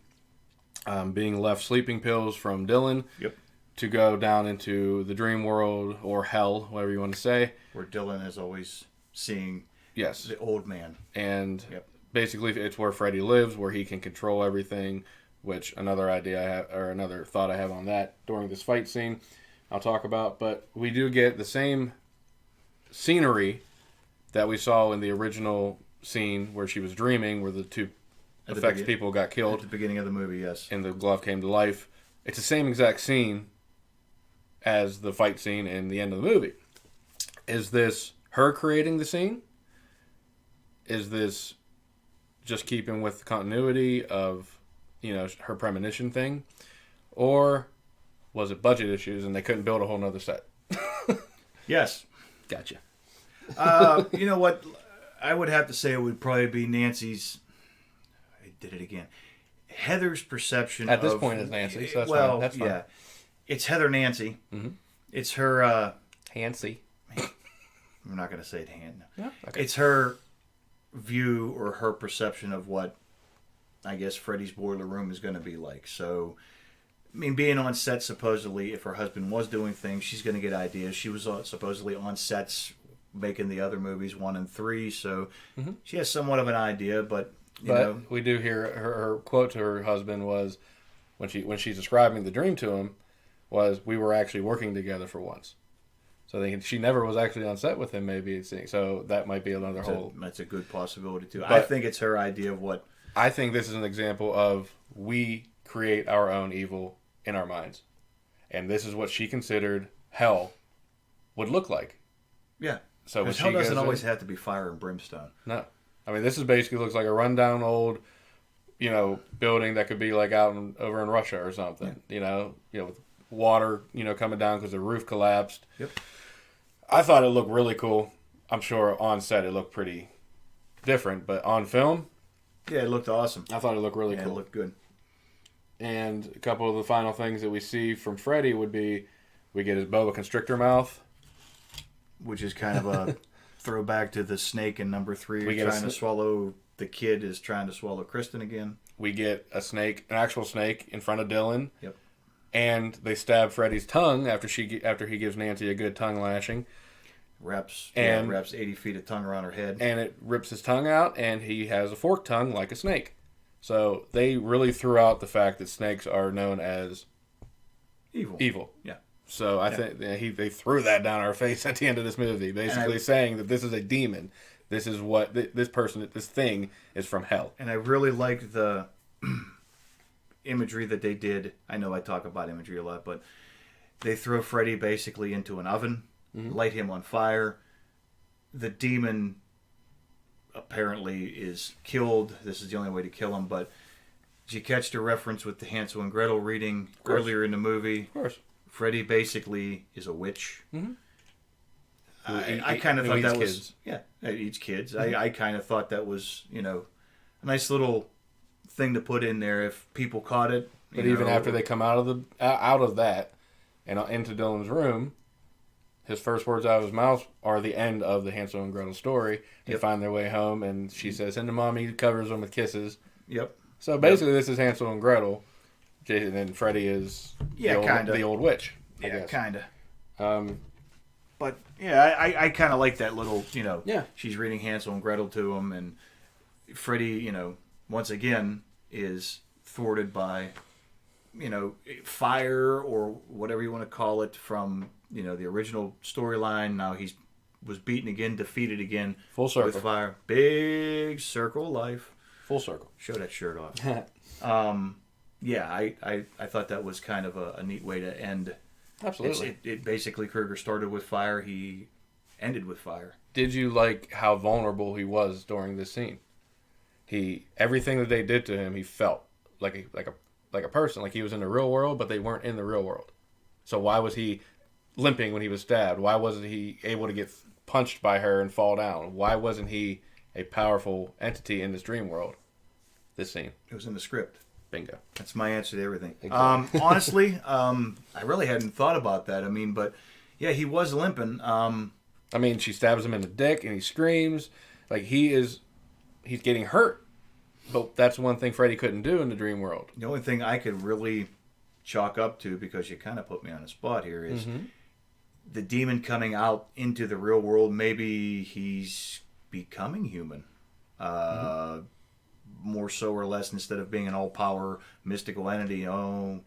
being left sleeping pills from Dylan. Yep. To go down into the dream world or hell, whatever you want to say. Where Dylan is always seeing yes. the old man. And basically it's where Freddy lives, where he can control everything, which another idea I have, or another thought I have on that during this fight scene I'll talk about. But we do get the same scenery that we saw in the original scene where she was dreaming, where the two effects people got killed. At the beginning of the movie, yes. And the glove came to life. It's the same exact scene as the fight scene in the end of the movie. Is this her creating the scene? Is this just keeping with the continuity of, her premonition thing? Or was it budget issues and they couldn't build a whole nother set? Yes. Gotcha. You know what? I would have to say it would probably be Nancy's... I did it again. Heather's perception at this point is Nancy, so that's fine. Yeah. It's Heather Nancy. Mm-hmm. It's her... Hancy. I'm not going to say it hand. Yeah, okay. It's her view or her perception of what, I guess, Freddy's boiler room is going to be like. So, I mean, being on set, supposedly, if her husband was doing things, she's going to get ideas. She was supposedly on sets making the other movies 1 and 3, so she has somewhat of an idea, but... we do hear her quote to her husband was, when she's describing the dream to him, was, "We were actually working together for once." So she never was actually on set with him, maybe. So that might be another whole... That's a good possibility, too. But I think it's her idea of what... I think this is an example of we create our own evil in our minds. And this is what she considered hell would look like. Yeah. So when hell doesn't always have to be fire and brimstone. No. I mean, this is basically looks like a rundown old, building that could be like over in Russia or something. Yeah. With water, coming down because the roof collapsed. Yep. I thought it looked really cool. I'm sure on set it looked pretty different, but on film, yeah, it looked awesome. I thought it looked really cool. It looked good. And a couple of the final things that we see from Freddy would be, we get his boa constrictor mouth, which is kind of a throwback to the snake in number 3. We trying to swallow the kid is trying to swallow Kristen again. We get a snake, an actual snake, in front of Dylan. Yep. And they stab Freddy's tongue after he gives Nancy a good tongue lashing. Wraps 80 feet of tongue around her head. And it rips his tongue out, and he has a forked tongue like a snake. So they really threw out the fact that snakes are known as evil. Yeah. So I think they threw that down our face at the end of this movie, basically saying that this is a demon. This is what this thing is from hell. And I really liked the imagery that they did. I know I talk about imagery a lot, but they throw Freddy basically into an oven, light him on fire. The demon apparently is killed. This is the only way to kill him, but did you catch the reference with the Hansel and Gretel reading earlier in the movie? Of course. Freddy basically is a witch. Mm-hmm. I kind of thought that was... Kids. Yeah, it eats kids. Mm-hmm. I kind of thought that was, a nice little thing to put in there if people caught it. But even after they come out of that and into Dylan's room, his first words out of his mouth are the end of the Hansel and Gretel story. They find their way home, and she says, "And the mommy covers them with kisses." Yep. So basically, this is Hansel and Gretel. And then Freddy is the old witch. Yeah, kind of. But yeah, I kind of like that little, she's reading Hansel and Gretel to him, and Freddy, once again is thwarted by, fire or whatever you want to call it from, the original storyline. Now he was beaten again, defeated again. Full circle. With fire. Big circle life. Full circle. Show that shirt off. Yeah, I thought that was kind of a neat way to end. Absolutely. It basically, Krueger started with fire. He ended with fire. Did you like how vulnerable he was during this scene? Everything that they did to him, he felt like a person, like he was in the real world, but they weren't in the real world. So why was he limping when he was stabbed? Why wasn't he able to get punched by her and fall down? Why wasn't he a powerful entity in this dream world? This scene. It was in the script. Bingo. That's my answer to everything. Exactly. Honestly, I really hadn't thought about that. I mean, but yeah, he was limping. I I mean, she stabs him in the dick and he screams. Like, he's getting hurt. But that's one thing Freddy couldn't do in the dream world. The only thing I could really chalk up to, because you kind of put me on the spot here, is the demon coming out into the real world. Maybe he's becoming human. More so or less, instead of being an all-power mystical entity, I'm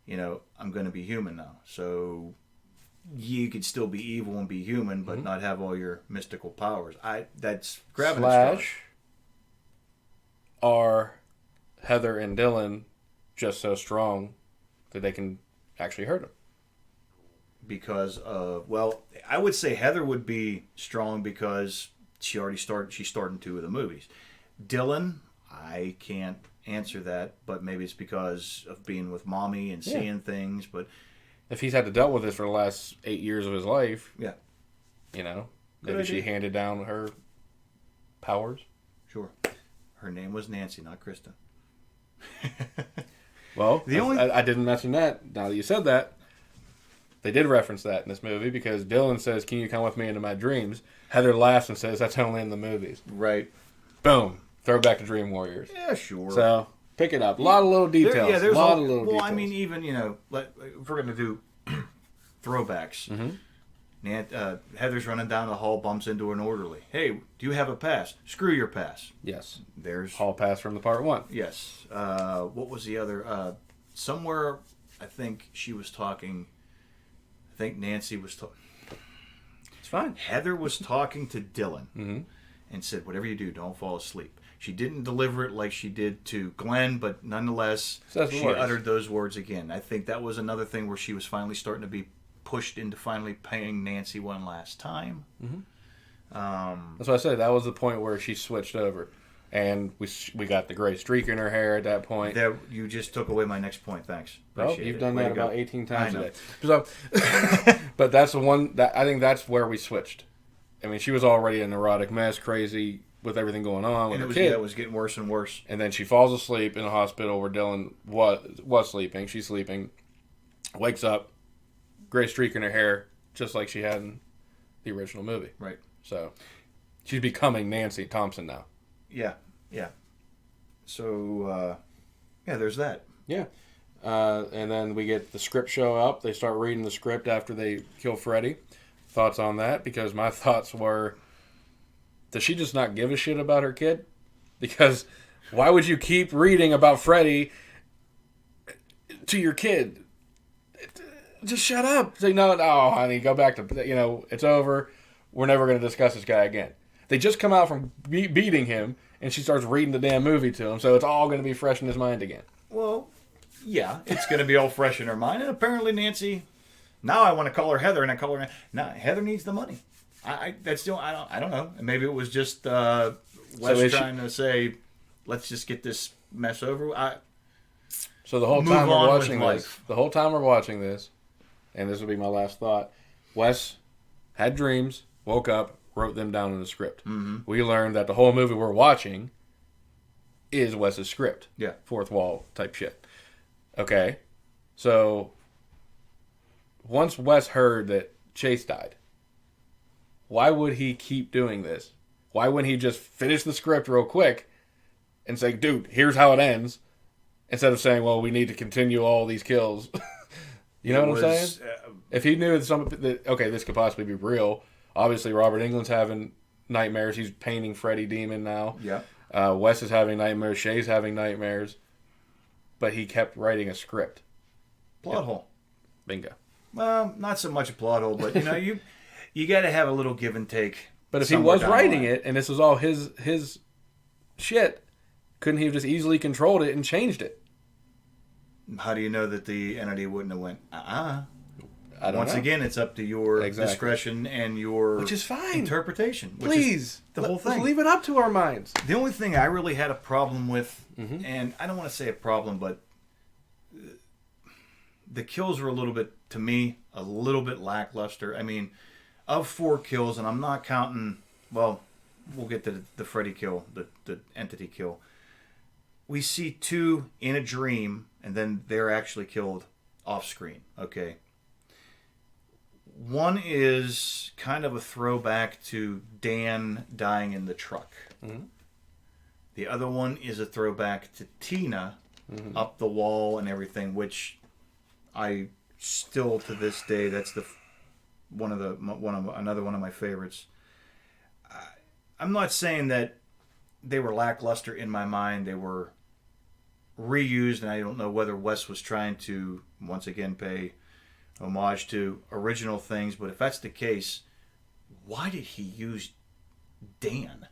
going to be human now. So you could still be evil and be human, but not have all your mystical powers. That's grabbing a straw. Are Heather and Dylan just so strong that they can actually hurt him? Because I would say Heather would be strong because she's starting 2 of the movies. Dylan, I can't answer that, but maybe it's because of being with mommy and seeing things. But if he's had to deal with this for the last 8 years of his life, Good maybe she handed down her powers. Sure. Her name was Nancy, not Kristen. Well, I didn't mention that. Now that you said that, they did reference that in this movie because Dylan says, "Can you come with me into my dreams?" Heather laughs and says, "That's only in the movies." Right. Boom. Throw back to Dream Warriors. Yeah, sure. So pick it up. A lot of little details. There's a lot of little details. I mean, even if we're going to do throwbacks. Heather's running down the hall, bumps into an orderly. Hey, do you have a pass? Screw your pass. Yes. There's hall pass from the part 1. Yes. What was the other? Somewhere, I think she was talking. I think Nancy was talking. It's fine. Heather was talking to Dylan and said, "Whatever you do, don't fall asleep." She didn't deliver it like she did to Glenn, but nonetheless, she uttered those words again. I think that was another thing where she was finally starting to be pushed into finally paying Nancy one last time. That's what I said. That was the point where she switched over, and we got the gray streak in her hair at that point. You just took away my next point. Thanks. You've done that about 18 times today. So, but that's the one that I think that's where we switched. I mean, she was already a neurotic mess, crazy with everything going on with her kid. It was getting worse and worse. And then she falls asleep in a hospital where Dylan was sleeping. She's sleeping, wakes up. Gray streak in her hair, just like she had in the original movie. Right. So, she's becoming Nancy Thompson now. Yeah. So, there's that. Yeah. And then we get the script show up. They start reading the script after they kill Freddy. Thoughts on that? Because my thoughts were, does she just not give a shit about her kid? Because why would you keep reading about Freddy to your kid? Just shut up. Say, no, honey, go back to, it's over. We're never going to discuss this guy again. They just come out from beating him, and she starts reading the damn movie to him, so it's all going to be fresh in his mind again. Well, yeah, it's going to be all fresh in her mind. And apparently Nancy, now I want to call her Heather, and I call her, no, Heather needs the money. I don't know. Maybe it was just Wes trying to say, let's just get this mess over. So the whole time we're watching this, and this will be my last thought, Wes had dreams, woke up, wrote them down in the script. We learned that the whole movie we're watching is Wes's script. Yeah. Fourth wall type shit. Okay. So once Wes heard that Chase died, why would he keep doing this? Why wouldn't he just finish the script real quick and say, dude, here's how it ends, instead of saying, well, we need to continue all these kills? You know what I'm saying? If he knew that, this could possibly be real, obviously Robert Englund's having nightmares. He's painting Freddy Demon now. Yeah. Wes is having nightmares. Shay's having nightmares. But he kept writing a script. Plot hole. Bingo. Well, not so much a plot hole, but you got to have a little give and take. But if he was writing it and this was all his shit, couldn't he have just easily controlled it and changed it? How do you know that the entity wouldn't have went, I don't know. Once again, it's up to your discretion and your which is fine. Interpretation. Please. The whole thing. Leave it up to our minds. The only thing I really had a problem with, and I don't want to say a problem, but the kills were a little bit lackluster. I mean, of 4 kills, and I'm not counting, well, we'll get to the Freddy kill, the entity kill. We see 2 in a dream, and then they're actually killed off screen. Okay. One is kind of a throwback to Dan dying in the truck. Mm-hmm. The other one is a throwback to Tina up the wall and everything, which I still to this day, that's another one of my favorites. I'm not saying that they were lackluster in my mind. They were reused, and I don't know whether Wes was trying to once again pay homage to original things, but if that's the case, why did he use Dan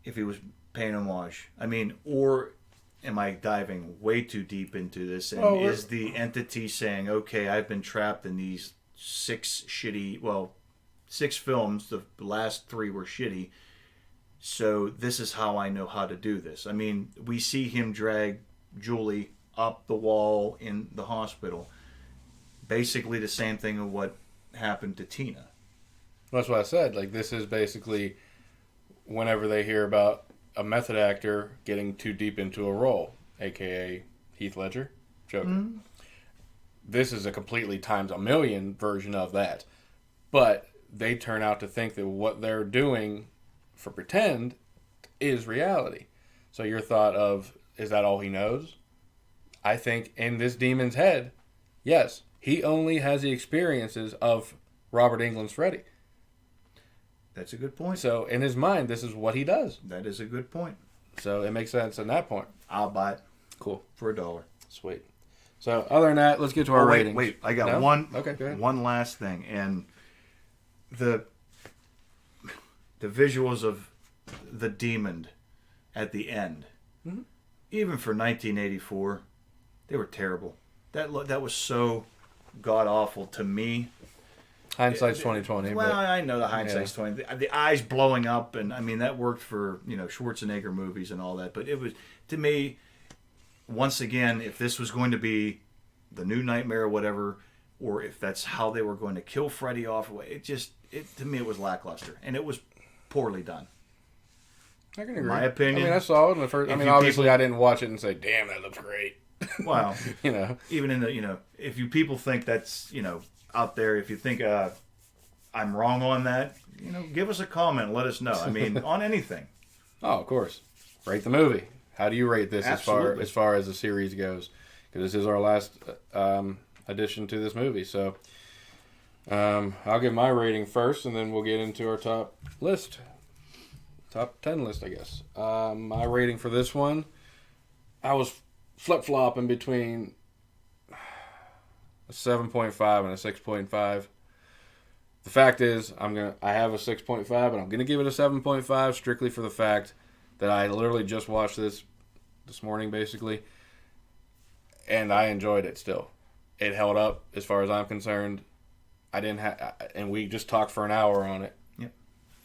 if he was paying homage? I mean, or am I diving way too deep into this? And is the entity saying, okay, I've been trapped in these six films, the last three were shitty, so this is how I know how to do this. I mean, we see him drag Julie up the wall in the hospital. Basically the same thing of what happened to Tina. That's what I said. Like, this is basically whenever they hear about a method actor getting too deep into a role, a.k.a. Heath Ledger, Joker. Mm-hmm. This is a completely times a million version of that. But they turn out to think that what they're doing for pretend is reality. So your thought of, is that all he knows? I think in this demon's head, yes, he only has the experiences of Robert Englund's Freddy. That's a good point. So in his mind, this is what he does. That is a good point. So it makes sense in that point. I'll buy it. Cool. For $1. Sweet. So other than that, let's get to our ratings. Wait, I got one. Okay, go ahead. One last thing, and the visuals of the demon at the end, even for 1984, they were terrible. That was so god awful to me. Hindsight's 2020. Well, I know the hindsight's 20. The eyes blowing up, and I mean that worked for Schwarzenegger movies and all that. But it was, to me, once again, if this was going to be the new Nightmare or whatever, or if that's how they were going to kill Freddy off, to me it was lackluster, and it was poorly done. I can agree. In my opinion. I mean, I saw it in the first. I mean, obviously, I didn't watch it and say, "Damn, that looks great." Wow. Even in the if you people think that's out there, if you think I'm wrong on that, give us a comment and let us know. I mean, on anything. Oh, of course. Rate the movie. How do you rate this as far as the series goes? Because this is our last addition to this movie. So I'll give my rating first, and then we'll get into our top list. Top 10 list, I guess. My rating for this one, I was flip-flopping between a 7.5 and a 6.5. The fact is, I have a 6.5, but I'm gonna give it a 7.5 strictly for the fact that I literally just watched this morning, basically, and I enjoyed it. Still, it held up as far as I'm concerned. And we just talked for an hour on it,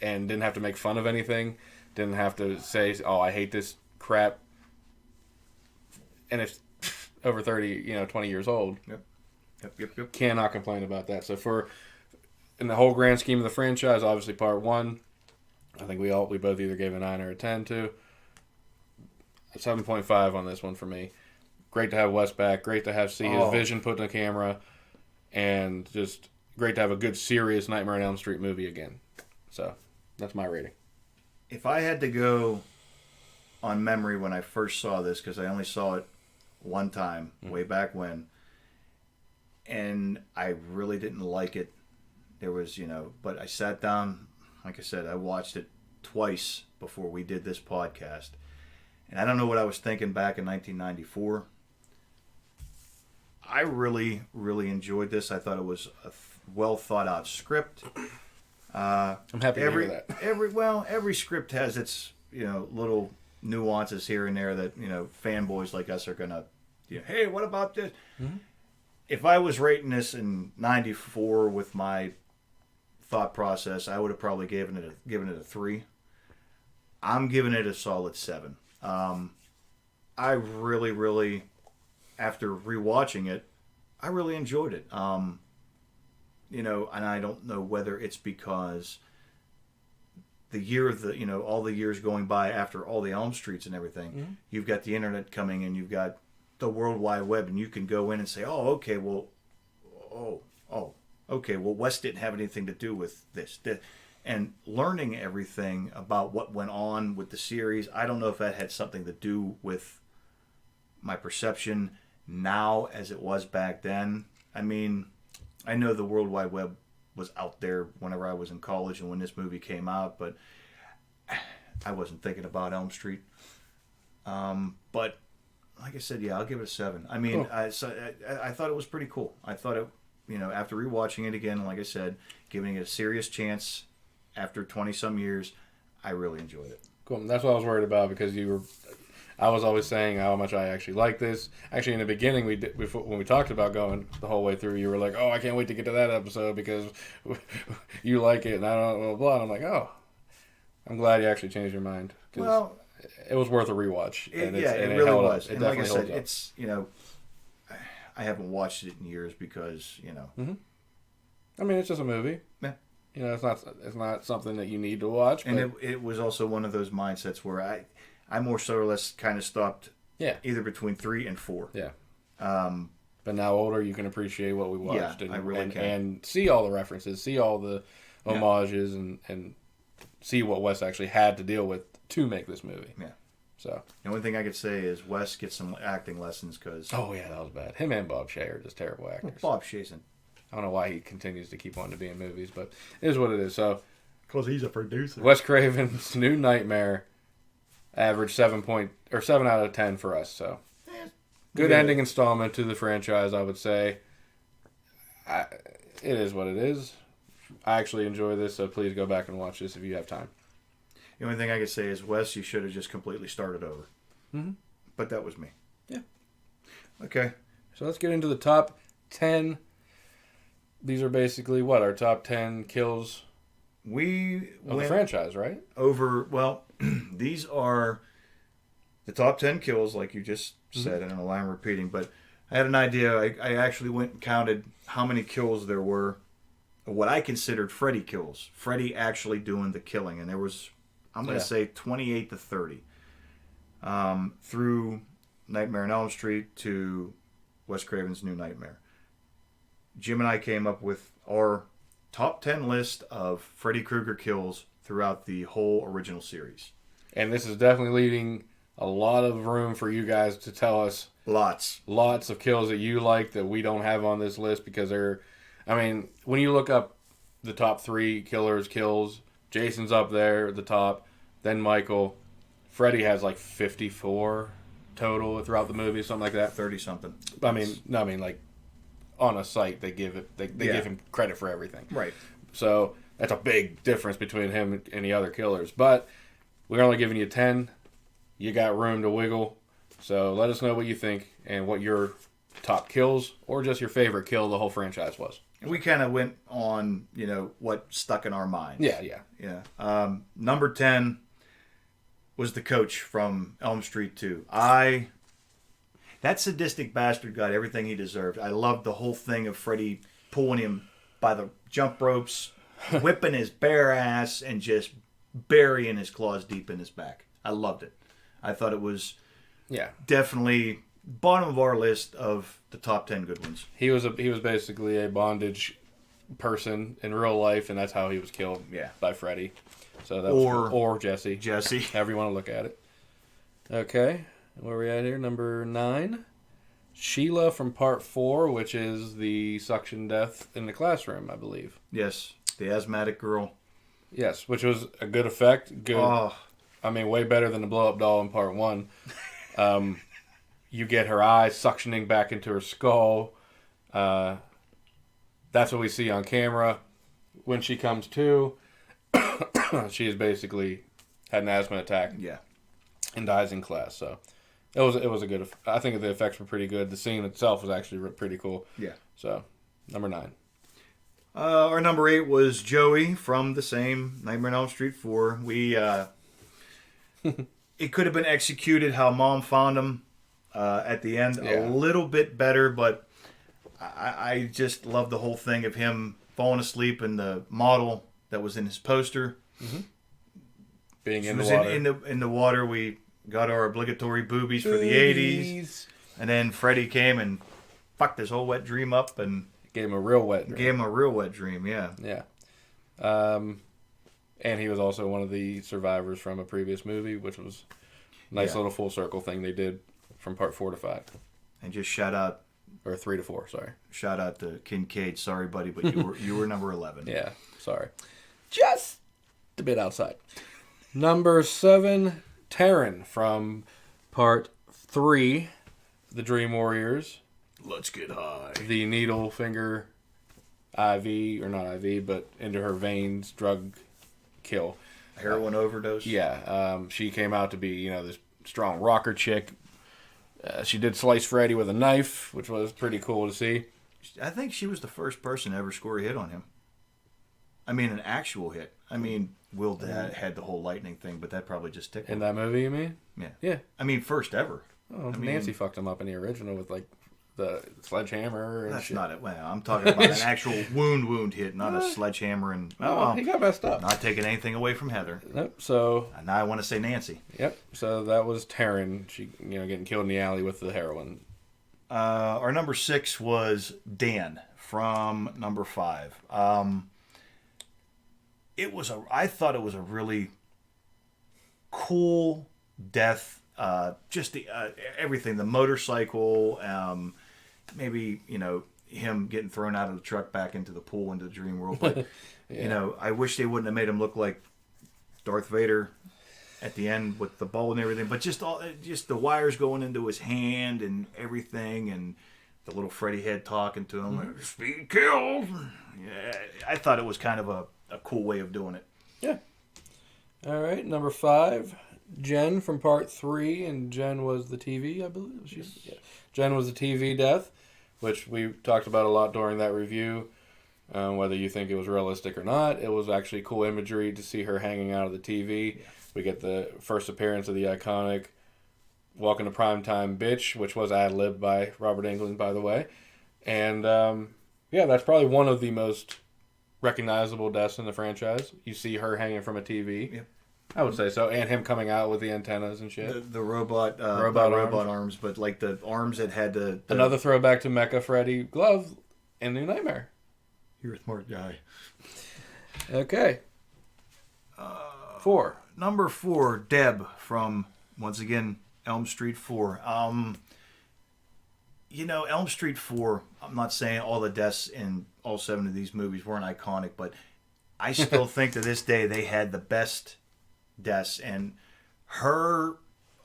and didn't have to make fun of anything. Didn't have to say, "Oh, I hate this crap," and it's over 30, 20 years old. Yep. Cannot complain about that. So in the whole grand scheme of the franchise, obviously part one, I think we both either gave a 9 or a 10 to. A 7.5 on this one for me. Great to have Wes back. Great to see his vision put in the camera, and just great to have a good, serious Nightmare on Elm Street movie again. So that's my rating. If I had to go on memory when I first saw this, because I only saw it one time way back when, and I really didn't like it. There was, but I sat down, like I said, I watched it twice before we did this podcast. And I don't know what I was thinking back in 1994. I really, really enjoyed this. I thought it was a well thought out script. I'm happy to hear that. Every script has its, little nuances here and there that, fanboys like us are gonna, hey, what about this? Mm-hmm. If I was rating this in 94 with my thought process, I would have probably given it a 3. I'm giving it a solid 7. I really, really, after rewatching it, I really enjoyed it. And I don't know whether it's because the year of all the years going by after all the Elm Streets and everything, you've got the internet coming and you've got the World Wide Web, and you can go in and say, oh, okay, well, okay, well, Wes didn't have anything to do with this. And learning everything about what went on with the series, I don't know if that had something to do with my perception now as it was back then. I mean, I know the World Wide Web was out there whenever I was in college and when this movie came out, but I wasn't thinking about Elm Street. But like I said, yeah, I'll give it a 7. I mean, cool. I thought it was pretty cool. I thought it, after rewatching it again, like I said, giving it a serious chance after 20-some years, I really enjoyed it. Cool. That's what I was worried about because I was always saying how much I actually like this. Actually, in the beginning, when we talked about going the whole way through, you were like, "Oh, I can't wait to get to that episode because you like it," and I don't know, blah. And I'm like, "Oh, I'm glad you actually changed your mind." Well, it was worth a rewatch. It really was. And like I said, it's I haven't watched it in years because Mm-hmm. I mean, it's just a movie. Yeah. It's not something that you need to watch. And it was also one of those mindsets where I more so or less kind of stopped. Yeah. Either between 3 and 4. Yeah. But now older, you can appreciate what we watched. Yeah, I really can. And see all the references, see all the homages, and see what Wes actually had to deal with to make this movie. Yeah. So the only thing I could say is Wes gets some acting lessons because. Oh yeah, that was bad. Him and Bob Shea are just terrible actors. Bob Shea's I don't know why he continues to keep wanting to be in movies, but it is what it is. So. Because he's a producer. Wes Craven's New Nightmare. Average 7 out of 10 for us. So good ending installment to the franchise, I would say. It is what it is. I actually enjoy this, so please go back and watch this if you have time. The only thing I could say is, Wes, you should have just completely started over. Mm-hmm. But that was me. Yeah. Okay. So let's get into the top 10. These are basically what? Our top 10 kills of the franchise, right? These are the top 10 kills, like you just said. I don't know why I'm repeating, but I had an idea. I actually went and counted how many kills there were, what I considered Freddy kills. Freddy actually doing the killing. And there was, I'm going to say 28 to 30. Through Nightmare on Elm Street to Wes Craven's New Nightmare. Jim and I came up with our top 10 list of Freddy Krueger kills throughout the whole original series. And this is definitely leaving a lot of room for you guys to tell us lots of kills that you like that we don't have on this list because when you look up the top 3 kills, Jason's up there at the top, then Michael. Freddy has like 54 total throughout the movie, something like that. 30-something. Like on a site they give him credit for everything. Right. So that's a big difference between him and the other killers. But we're only giving you 10. You got room to wiggle. So let us know what you think and what your top kills or just your favorite kill of the whole franchise was. And we kind of went on, what stuck in our minds. Yeah. Number 10 was the coach from Elm Street 2. That sadistic bastard got everything he deserved. I loved the whole thing of Freddy pulling him by the jump ropes, whipping his bare ass, and just burying his claws deep in his back. I loved it. I thought it was definitely bottom of our list of the top 10 good ones. He was basically a bondage person in real life, and that's how he was killed by Freddy. So that or Jesse. However you want to look at it. Okay. Where are we at here? Number 9. Sheila from Part 4, which is the suction death in the classroom, I believe. Yes. The asthmatic girl. Yes, which was a good effect. Good. Oh. I mean, way better than the blow-up doll in Part 1. You get her eyes suctioning back into her skull. That's what we see on camera. When she comes to, she has basically had an asthma attack. Yeah. And dies in class, so... It was a good... I think the effects were pretty good. The scene itself was actually pretty cool. Yeah. So, number 9. Our number 8 was Joey from the same Nightmare on Elm Street 4. It could have been executed how Mom found him at the end a little bit better, but I just love the whole thing of him falling asleep in the model that was in his poster. Mm-hmm. Being in the water. In the water, we... got our obligatory boobies for the 80s. And then Freddy came and fucked this whole wet dream up. And Gave him a real wet dream. Gave him a real wet dream, yeah. Yeah. And he was also one of the survivors from a previous movie, which was a nice little full circle thing they did from part 4 to 5. And just shout out. Or 3 to 4, sorry. Shout out to Kincaid. Sorry, buddy, but you were number 11. Yeah, sorry. Just a bit outside. Number 7, Taryn from part 3, The Dream Warriors. Let's get high. The needle finger IV, or not IV, but into her veins drug kill. Heroin overdose? Yeah. She came out to be, this strong rocker chick. She did slice Freddy with a knife, which was pretty cool to see. I think she was the first person to ever score a hit on him. I mean, an actual hit. I mean, Will had the whole lightning thing, but that probably just tickled. In that movie, you mean? Yeah. Yeah. I mean, first ever. Oh, Nancy fucked him up in the original with, the sledgehammer and That's shit. not it. Well, I'm talking about an actual wound hit, not a sledgehammer. And he got messed up. Not taking anything away from Heather. Nope. So now I want to say Nancy. Yep. So that was Taryn. She, getting killed in the alley with the heroin. Our number 6 was Dan from number 5. I thought it was a really cool death. Just the everything, the motorcycle. Maybe, him getting thrown out of the truck back into the pool into the dream world. But, yeah. I wish they wouldn't have made him look like Darth Vader at the end with the bow and everything. But just the wires going into his hand and everything, and the little Freddy head talking to him. Speed kills. Yeah, I thought it was kind of a cool way of doing it. Yeah. All right, number 5. Jen from part 3, and Jen was the TV, I believe. Yeah. Jen was the TV death, which we talked about a lot during that review. Whether you think it was realistic or not, it was actually cool imagery to see her hanging out of the TV. Yeah. We get the first appearance of the iconic "Welcome to Primetime, Bitch," which was ad-libbed by Robert Englund, by the way. And that's probably one of the most recognizable deaths in the franchise. You see her hanging from a TV. Yep. I would say so, and him coming out with the antennas and shit. The robot arms, but like the arms that had the another throwback to Mecha Freddy glove in New Nightmare. You're a smart guy. Okay. 4. Number 4, Deb from once again Elm Street 4. Elm Street 4. I'm not saying all the deaths in all 7 of these movies weren't iconic, but I still think to this day they had the best deaths. And her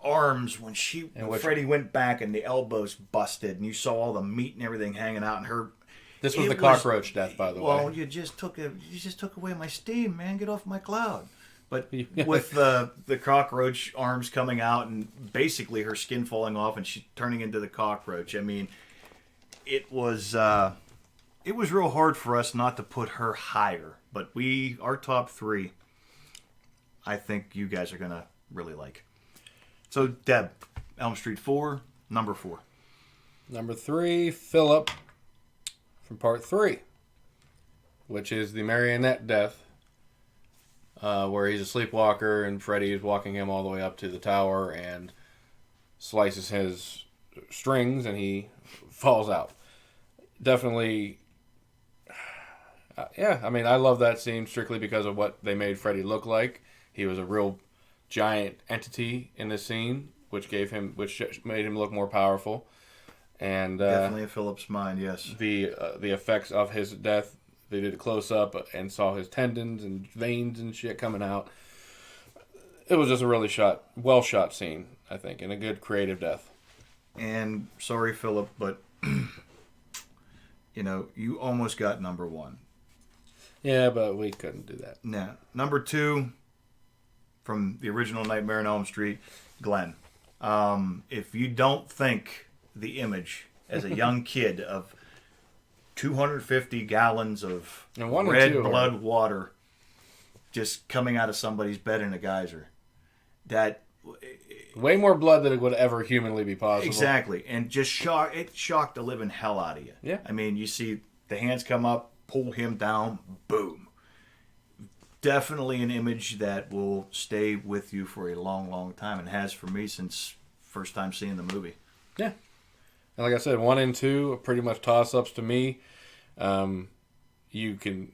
arms, when Freddy went back and the elbows busted and you saw all the meat and everything hanging out, and her. This was the cockroach death, by the way. Well, you just took away my steam, man. Get off my cloud. But with the cockroach arms coming out and basically her skin falling off and she turning into the cockroach. I mean, it was real hard for us not to put her higher. But our top 3, I think you guys are going to really like. So, Deb, Elm Street 4, number 4. Number 3, Philip from part 3, which is the marionette death, where he's a sleepwalker and Freddy is walking him all the way up to the tower and slices his strings and he falls out. Definitely, I love that scene strictly because of what they made Freddy look like. He was a real giant entity in this scene, which made him look more powerful. And definitely a Philip's mind, yes. The effects of his death, they did a close up and saw his tendons and veins and shit coming out. It was just a really well shot scene, I think, and a good creative death. And sorry, Philip, but you almost got number 1. Yeah, but we couldn't do that. No, number 2 from the original Nightmare on Elm Street, Glenn. If you don't think the image as a young kid of 250 gallons of red blood water just coming out of somebody's bed in a geyser, that way more blood than it would ever humanly be possible. Exactly, and just shocked the living hell out of you. Yeah, I mean, you see the hands come up, pull him down, boom. Definitely an image that will stay with you for a long, long time, and has for me since first time seeing the movie. Yeah. And like I said, 1 and 2 are pretty much toss-ups to me. You can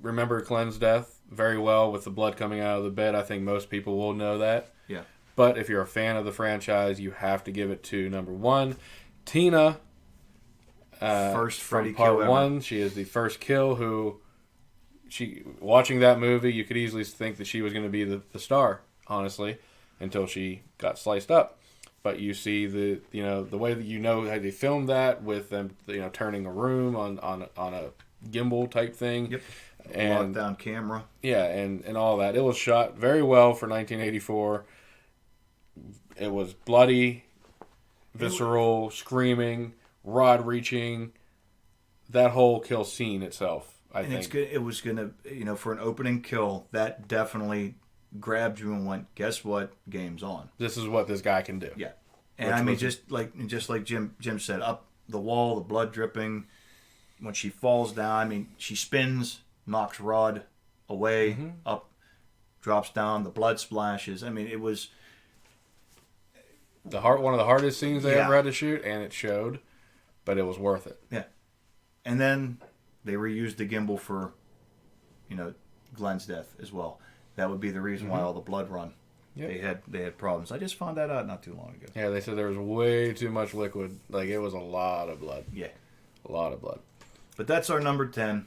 remember Glenn's death very well with the blood coming out of the bed. I think most people will know that. Yeah. But if you're a fan of the franchise, you have to give it to number 1, Tina. First Freddy from part kill ever. 1. She is the first kill watching that movie, you could easily think that she was going to be the star, honestly, until she got sliced up. But you see the way that how they filmed that with them turning a room on a gimbal type thing. Yep. And lockdown camera. Yeah, and all that. It was shot very well for 1984. It was bloody, visceral, screaming, rod reaching. That whole kill scene itself, I think. It's good. It was gonna, for an opening kill, that definitely grabbed you and went, guess what? Game's on. This is what this guy can do. Yeah. And just like Jim said, up the wall, the blood dripping. When she falls down, she spins, knocks Rod away, up, drops down, the blood splashes. It was one of the hardest scenes they ever had to shoot, and it showed, but it was worth it. Yeah. And then they reused the gimbal for, Glenn's death as well. That would be the reason why all the blood run. Yep. They had problems. I just found that out not too long ago. Yeah, they said there was way too much liquid. Like, it was a lot of blood. Yeah. A lot of blood. But that's our number 10.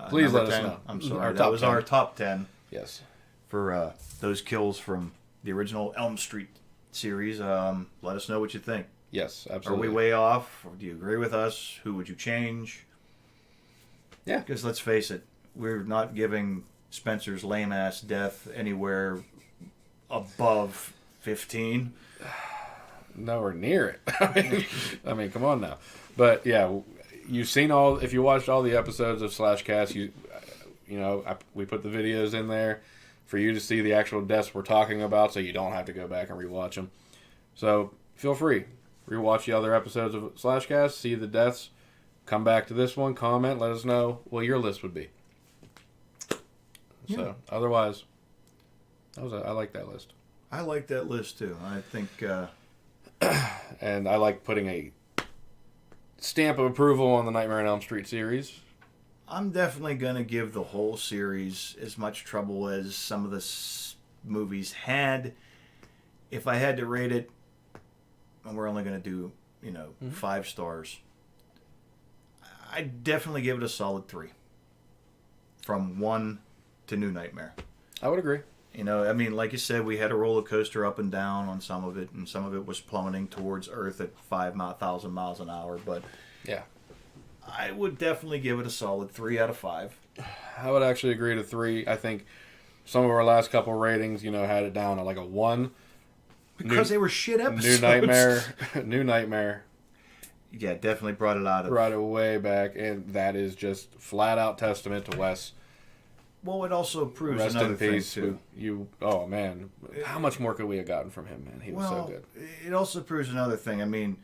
Please number let 10, us know. I'm sorry. That was our top 10. Yes. For those kills from the original Elm Street series. Let us know what you think. Yes, absolutely. Are we way off? Or do you agree with us? Who would you change? Yeah. Because let's face it, we're not giving Spencer's lame-ass death anywhere above 15. Nowhere near it. I mean, come on now. But yeah, you've seen if you watched all the episodes of Slashcast, we put the videos in there for you to see the actual deaths we're talking about, so you don't have to go back and rewatch them. So feel free, rewatch the other episodes of Slashcast, see the deaths, come back to this one, comment, let us know what your list would be. Yeah. So otherwise, I like that list. I like that list too. I think, and I like putting a stamp of approval on the Nightmare on Elm Street series. I'm definitely going to give the whole series as much trouble as some of the movies had. If I had to rate it, and we're only going to do, 5 stars, I'd definitely give it a solid 3. From 1 to New Nightmare. I would agree. Like you said, we had a roller coaster up and down on some of it, and some of it was plummeting towards Earth at 5,000 miles an hour, but yeah. I would definitely give it a solid 3 out of 5. I would actually agree to 3. I think some of our last couple ratings, had it down at like a 1. Because they were shit episodes. New Nightmare. Yeah, definitely brought it brought it way back, and that is just flat out testament to Wes. Well, it also proves Rest another in peace. thing too. Oh man, how much more could we have gotten from him, man? He was so good. It also proves another thing.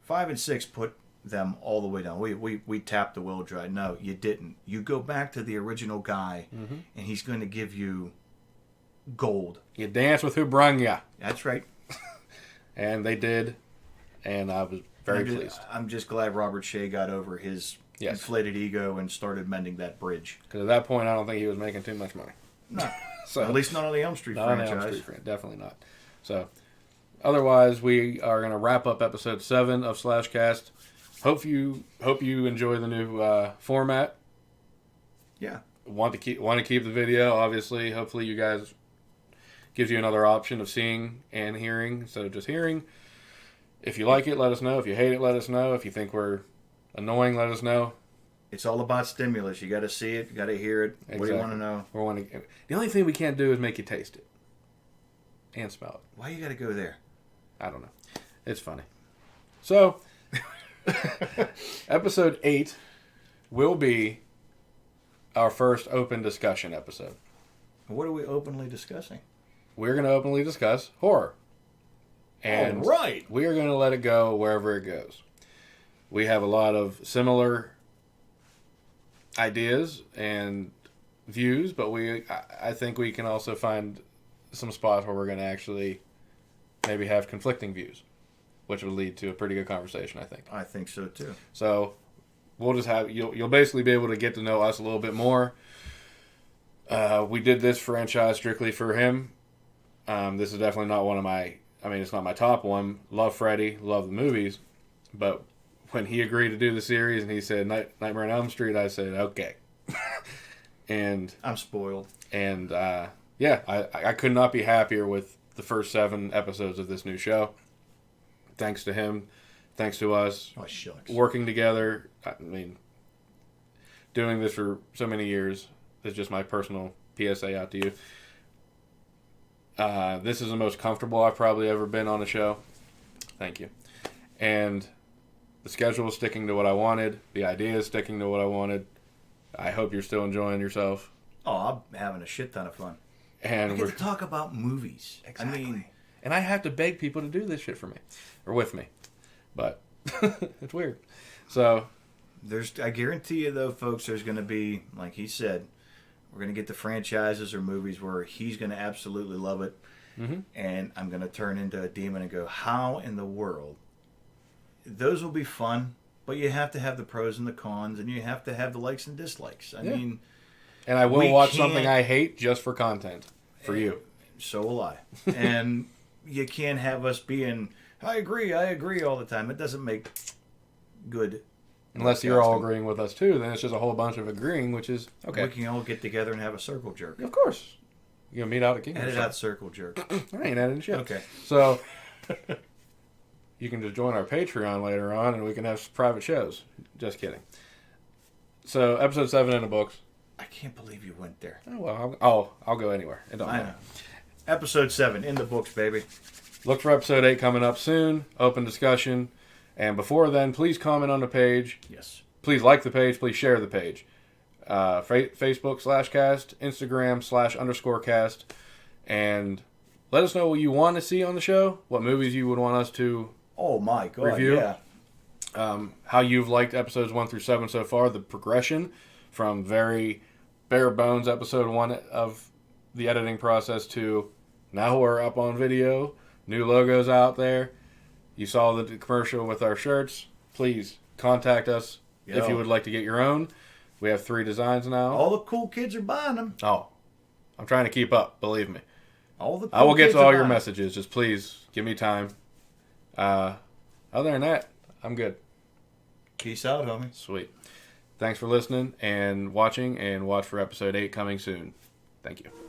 5 and 6 put them all the way down. We tapped the well dry. No, you didn't. You go back to the original guy, and he's going to give you gold. You dance with who brung ya. That's right. And they did, and I was very pleased. I'm just glad Robert Shea got over his inflated ego and started mending that bridge. Because at that point, I don't think he was making too much money. No. So, at least not on the Elm Street franchise. On the Elm Street, definitely not. So, otherwise, we are going to wrap up episode 7 of Slashcast. Hope you enjoy the new format. Yeah. Want to keep the video, obviously. Hopefully, you guys gives you another option of seeing and hearing instead of just hearing. If you like it, let us know. If you hate it, let us know. If you think we're annoying, let us know. It's all about stimulus. You got to see it. You got to hear it. Exactly. What do you want to know? The only thing we can't do is make you taste it and smell it. Why you got to go there? I don't know. It's funny. So, episode 8 will be our first open discussion episode. What are we openly discussing? We're going to openly discuss horror. And all right. We are going to let it go wherever it goes. We have a lot of similar ideas and views, but I think we can also find some spots where we're going to actually maybe have conflicting views, which would lead to a pretty good conversation, I think. I think so, too. So, we'll just have you'll basically be able to get to know us a little bit more. We did this franchise strictly for him. This is definitely not one of my. I mean, it's not my top one. Love Freddy, love the movies, but when he agreed to do the series and he said Nightmare on Elm Street, I said okay. And I'm spoiled. And yeah, I could not be happier with the first 7 episodes of this new show. Thanks to him, thanks to us, working together. I mean, doing this for so many years is just my personal PSA out to you. This is the most comfortable I've probably ever been on a show. Thank you. And the schedule is sticking to what I wanted. The idea is sticking to what I wanted. I hope you're still enjoying yourself. Oh, I'm having a shit ton of fun. And we get to talk about movies. Exactly. I mean, and I have to beg people to do this shit for me. Or with me. But it's weird. So I guarantee you though, folks, there's going to be, like he said, we're going to get the franchises or movies where he's going to absolutely love it. Mm-hmm. And I'm going to turn into a demon and go, how in the world? Those will be fun, but you have to have the pros and the cons, and you have to have the likes and dislikes. I mean... And I will watch something I hate just for content. For you. So will I. And you can't have us being, I agree all the time. It doesn't make good. Unless you're all agreeing with us too, then it's just a whole bunch of agreeing, which is okay. We can all get together and have a circle jerk. Of course. You gonna meet out at King? Edit out circle jerk. I ain't editing shit. Okay. So you can just join our Patreon later on, and we can have private shows. Just kidding. So episode 7 in the books. I can't believe you went there. Oh well, I'll go anywhere. It don't matter. Episode 7 in the books, baby. Look for episode 8 coming up soon. Open discussion. And before then, please comment on the page. Yes. Please like the page. Please share the page. Facebook/cast, Instagram /_cast. And let us know what you want to see on the show. What movies you would want us to review. Yeah. How you've liked episodes 1 through 7 so far. The progression from very bare bones episode 1 of the editing process to now we're up on video. New logos out there. You saw the commercial with our shirts. Please contact us if you would like to get your own. We have 3 designs now. All the cool kids are buying them. Oh, I'm trying to keep up. Believe me. I will get to all your messages. Just please give me time. Other than that, I'm good. Peace out, homie. Sweet. Thanks for listening and watching, and watch for episode 8 coming soon. Thank you.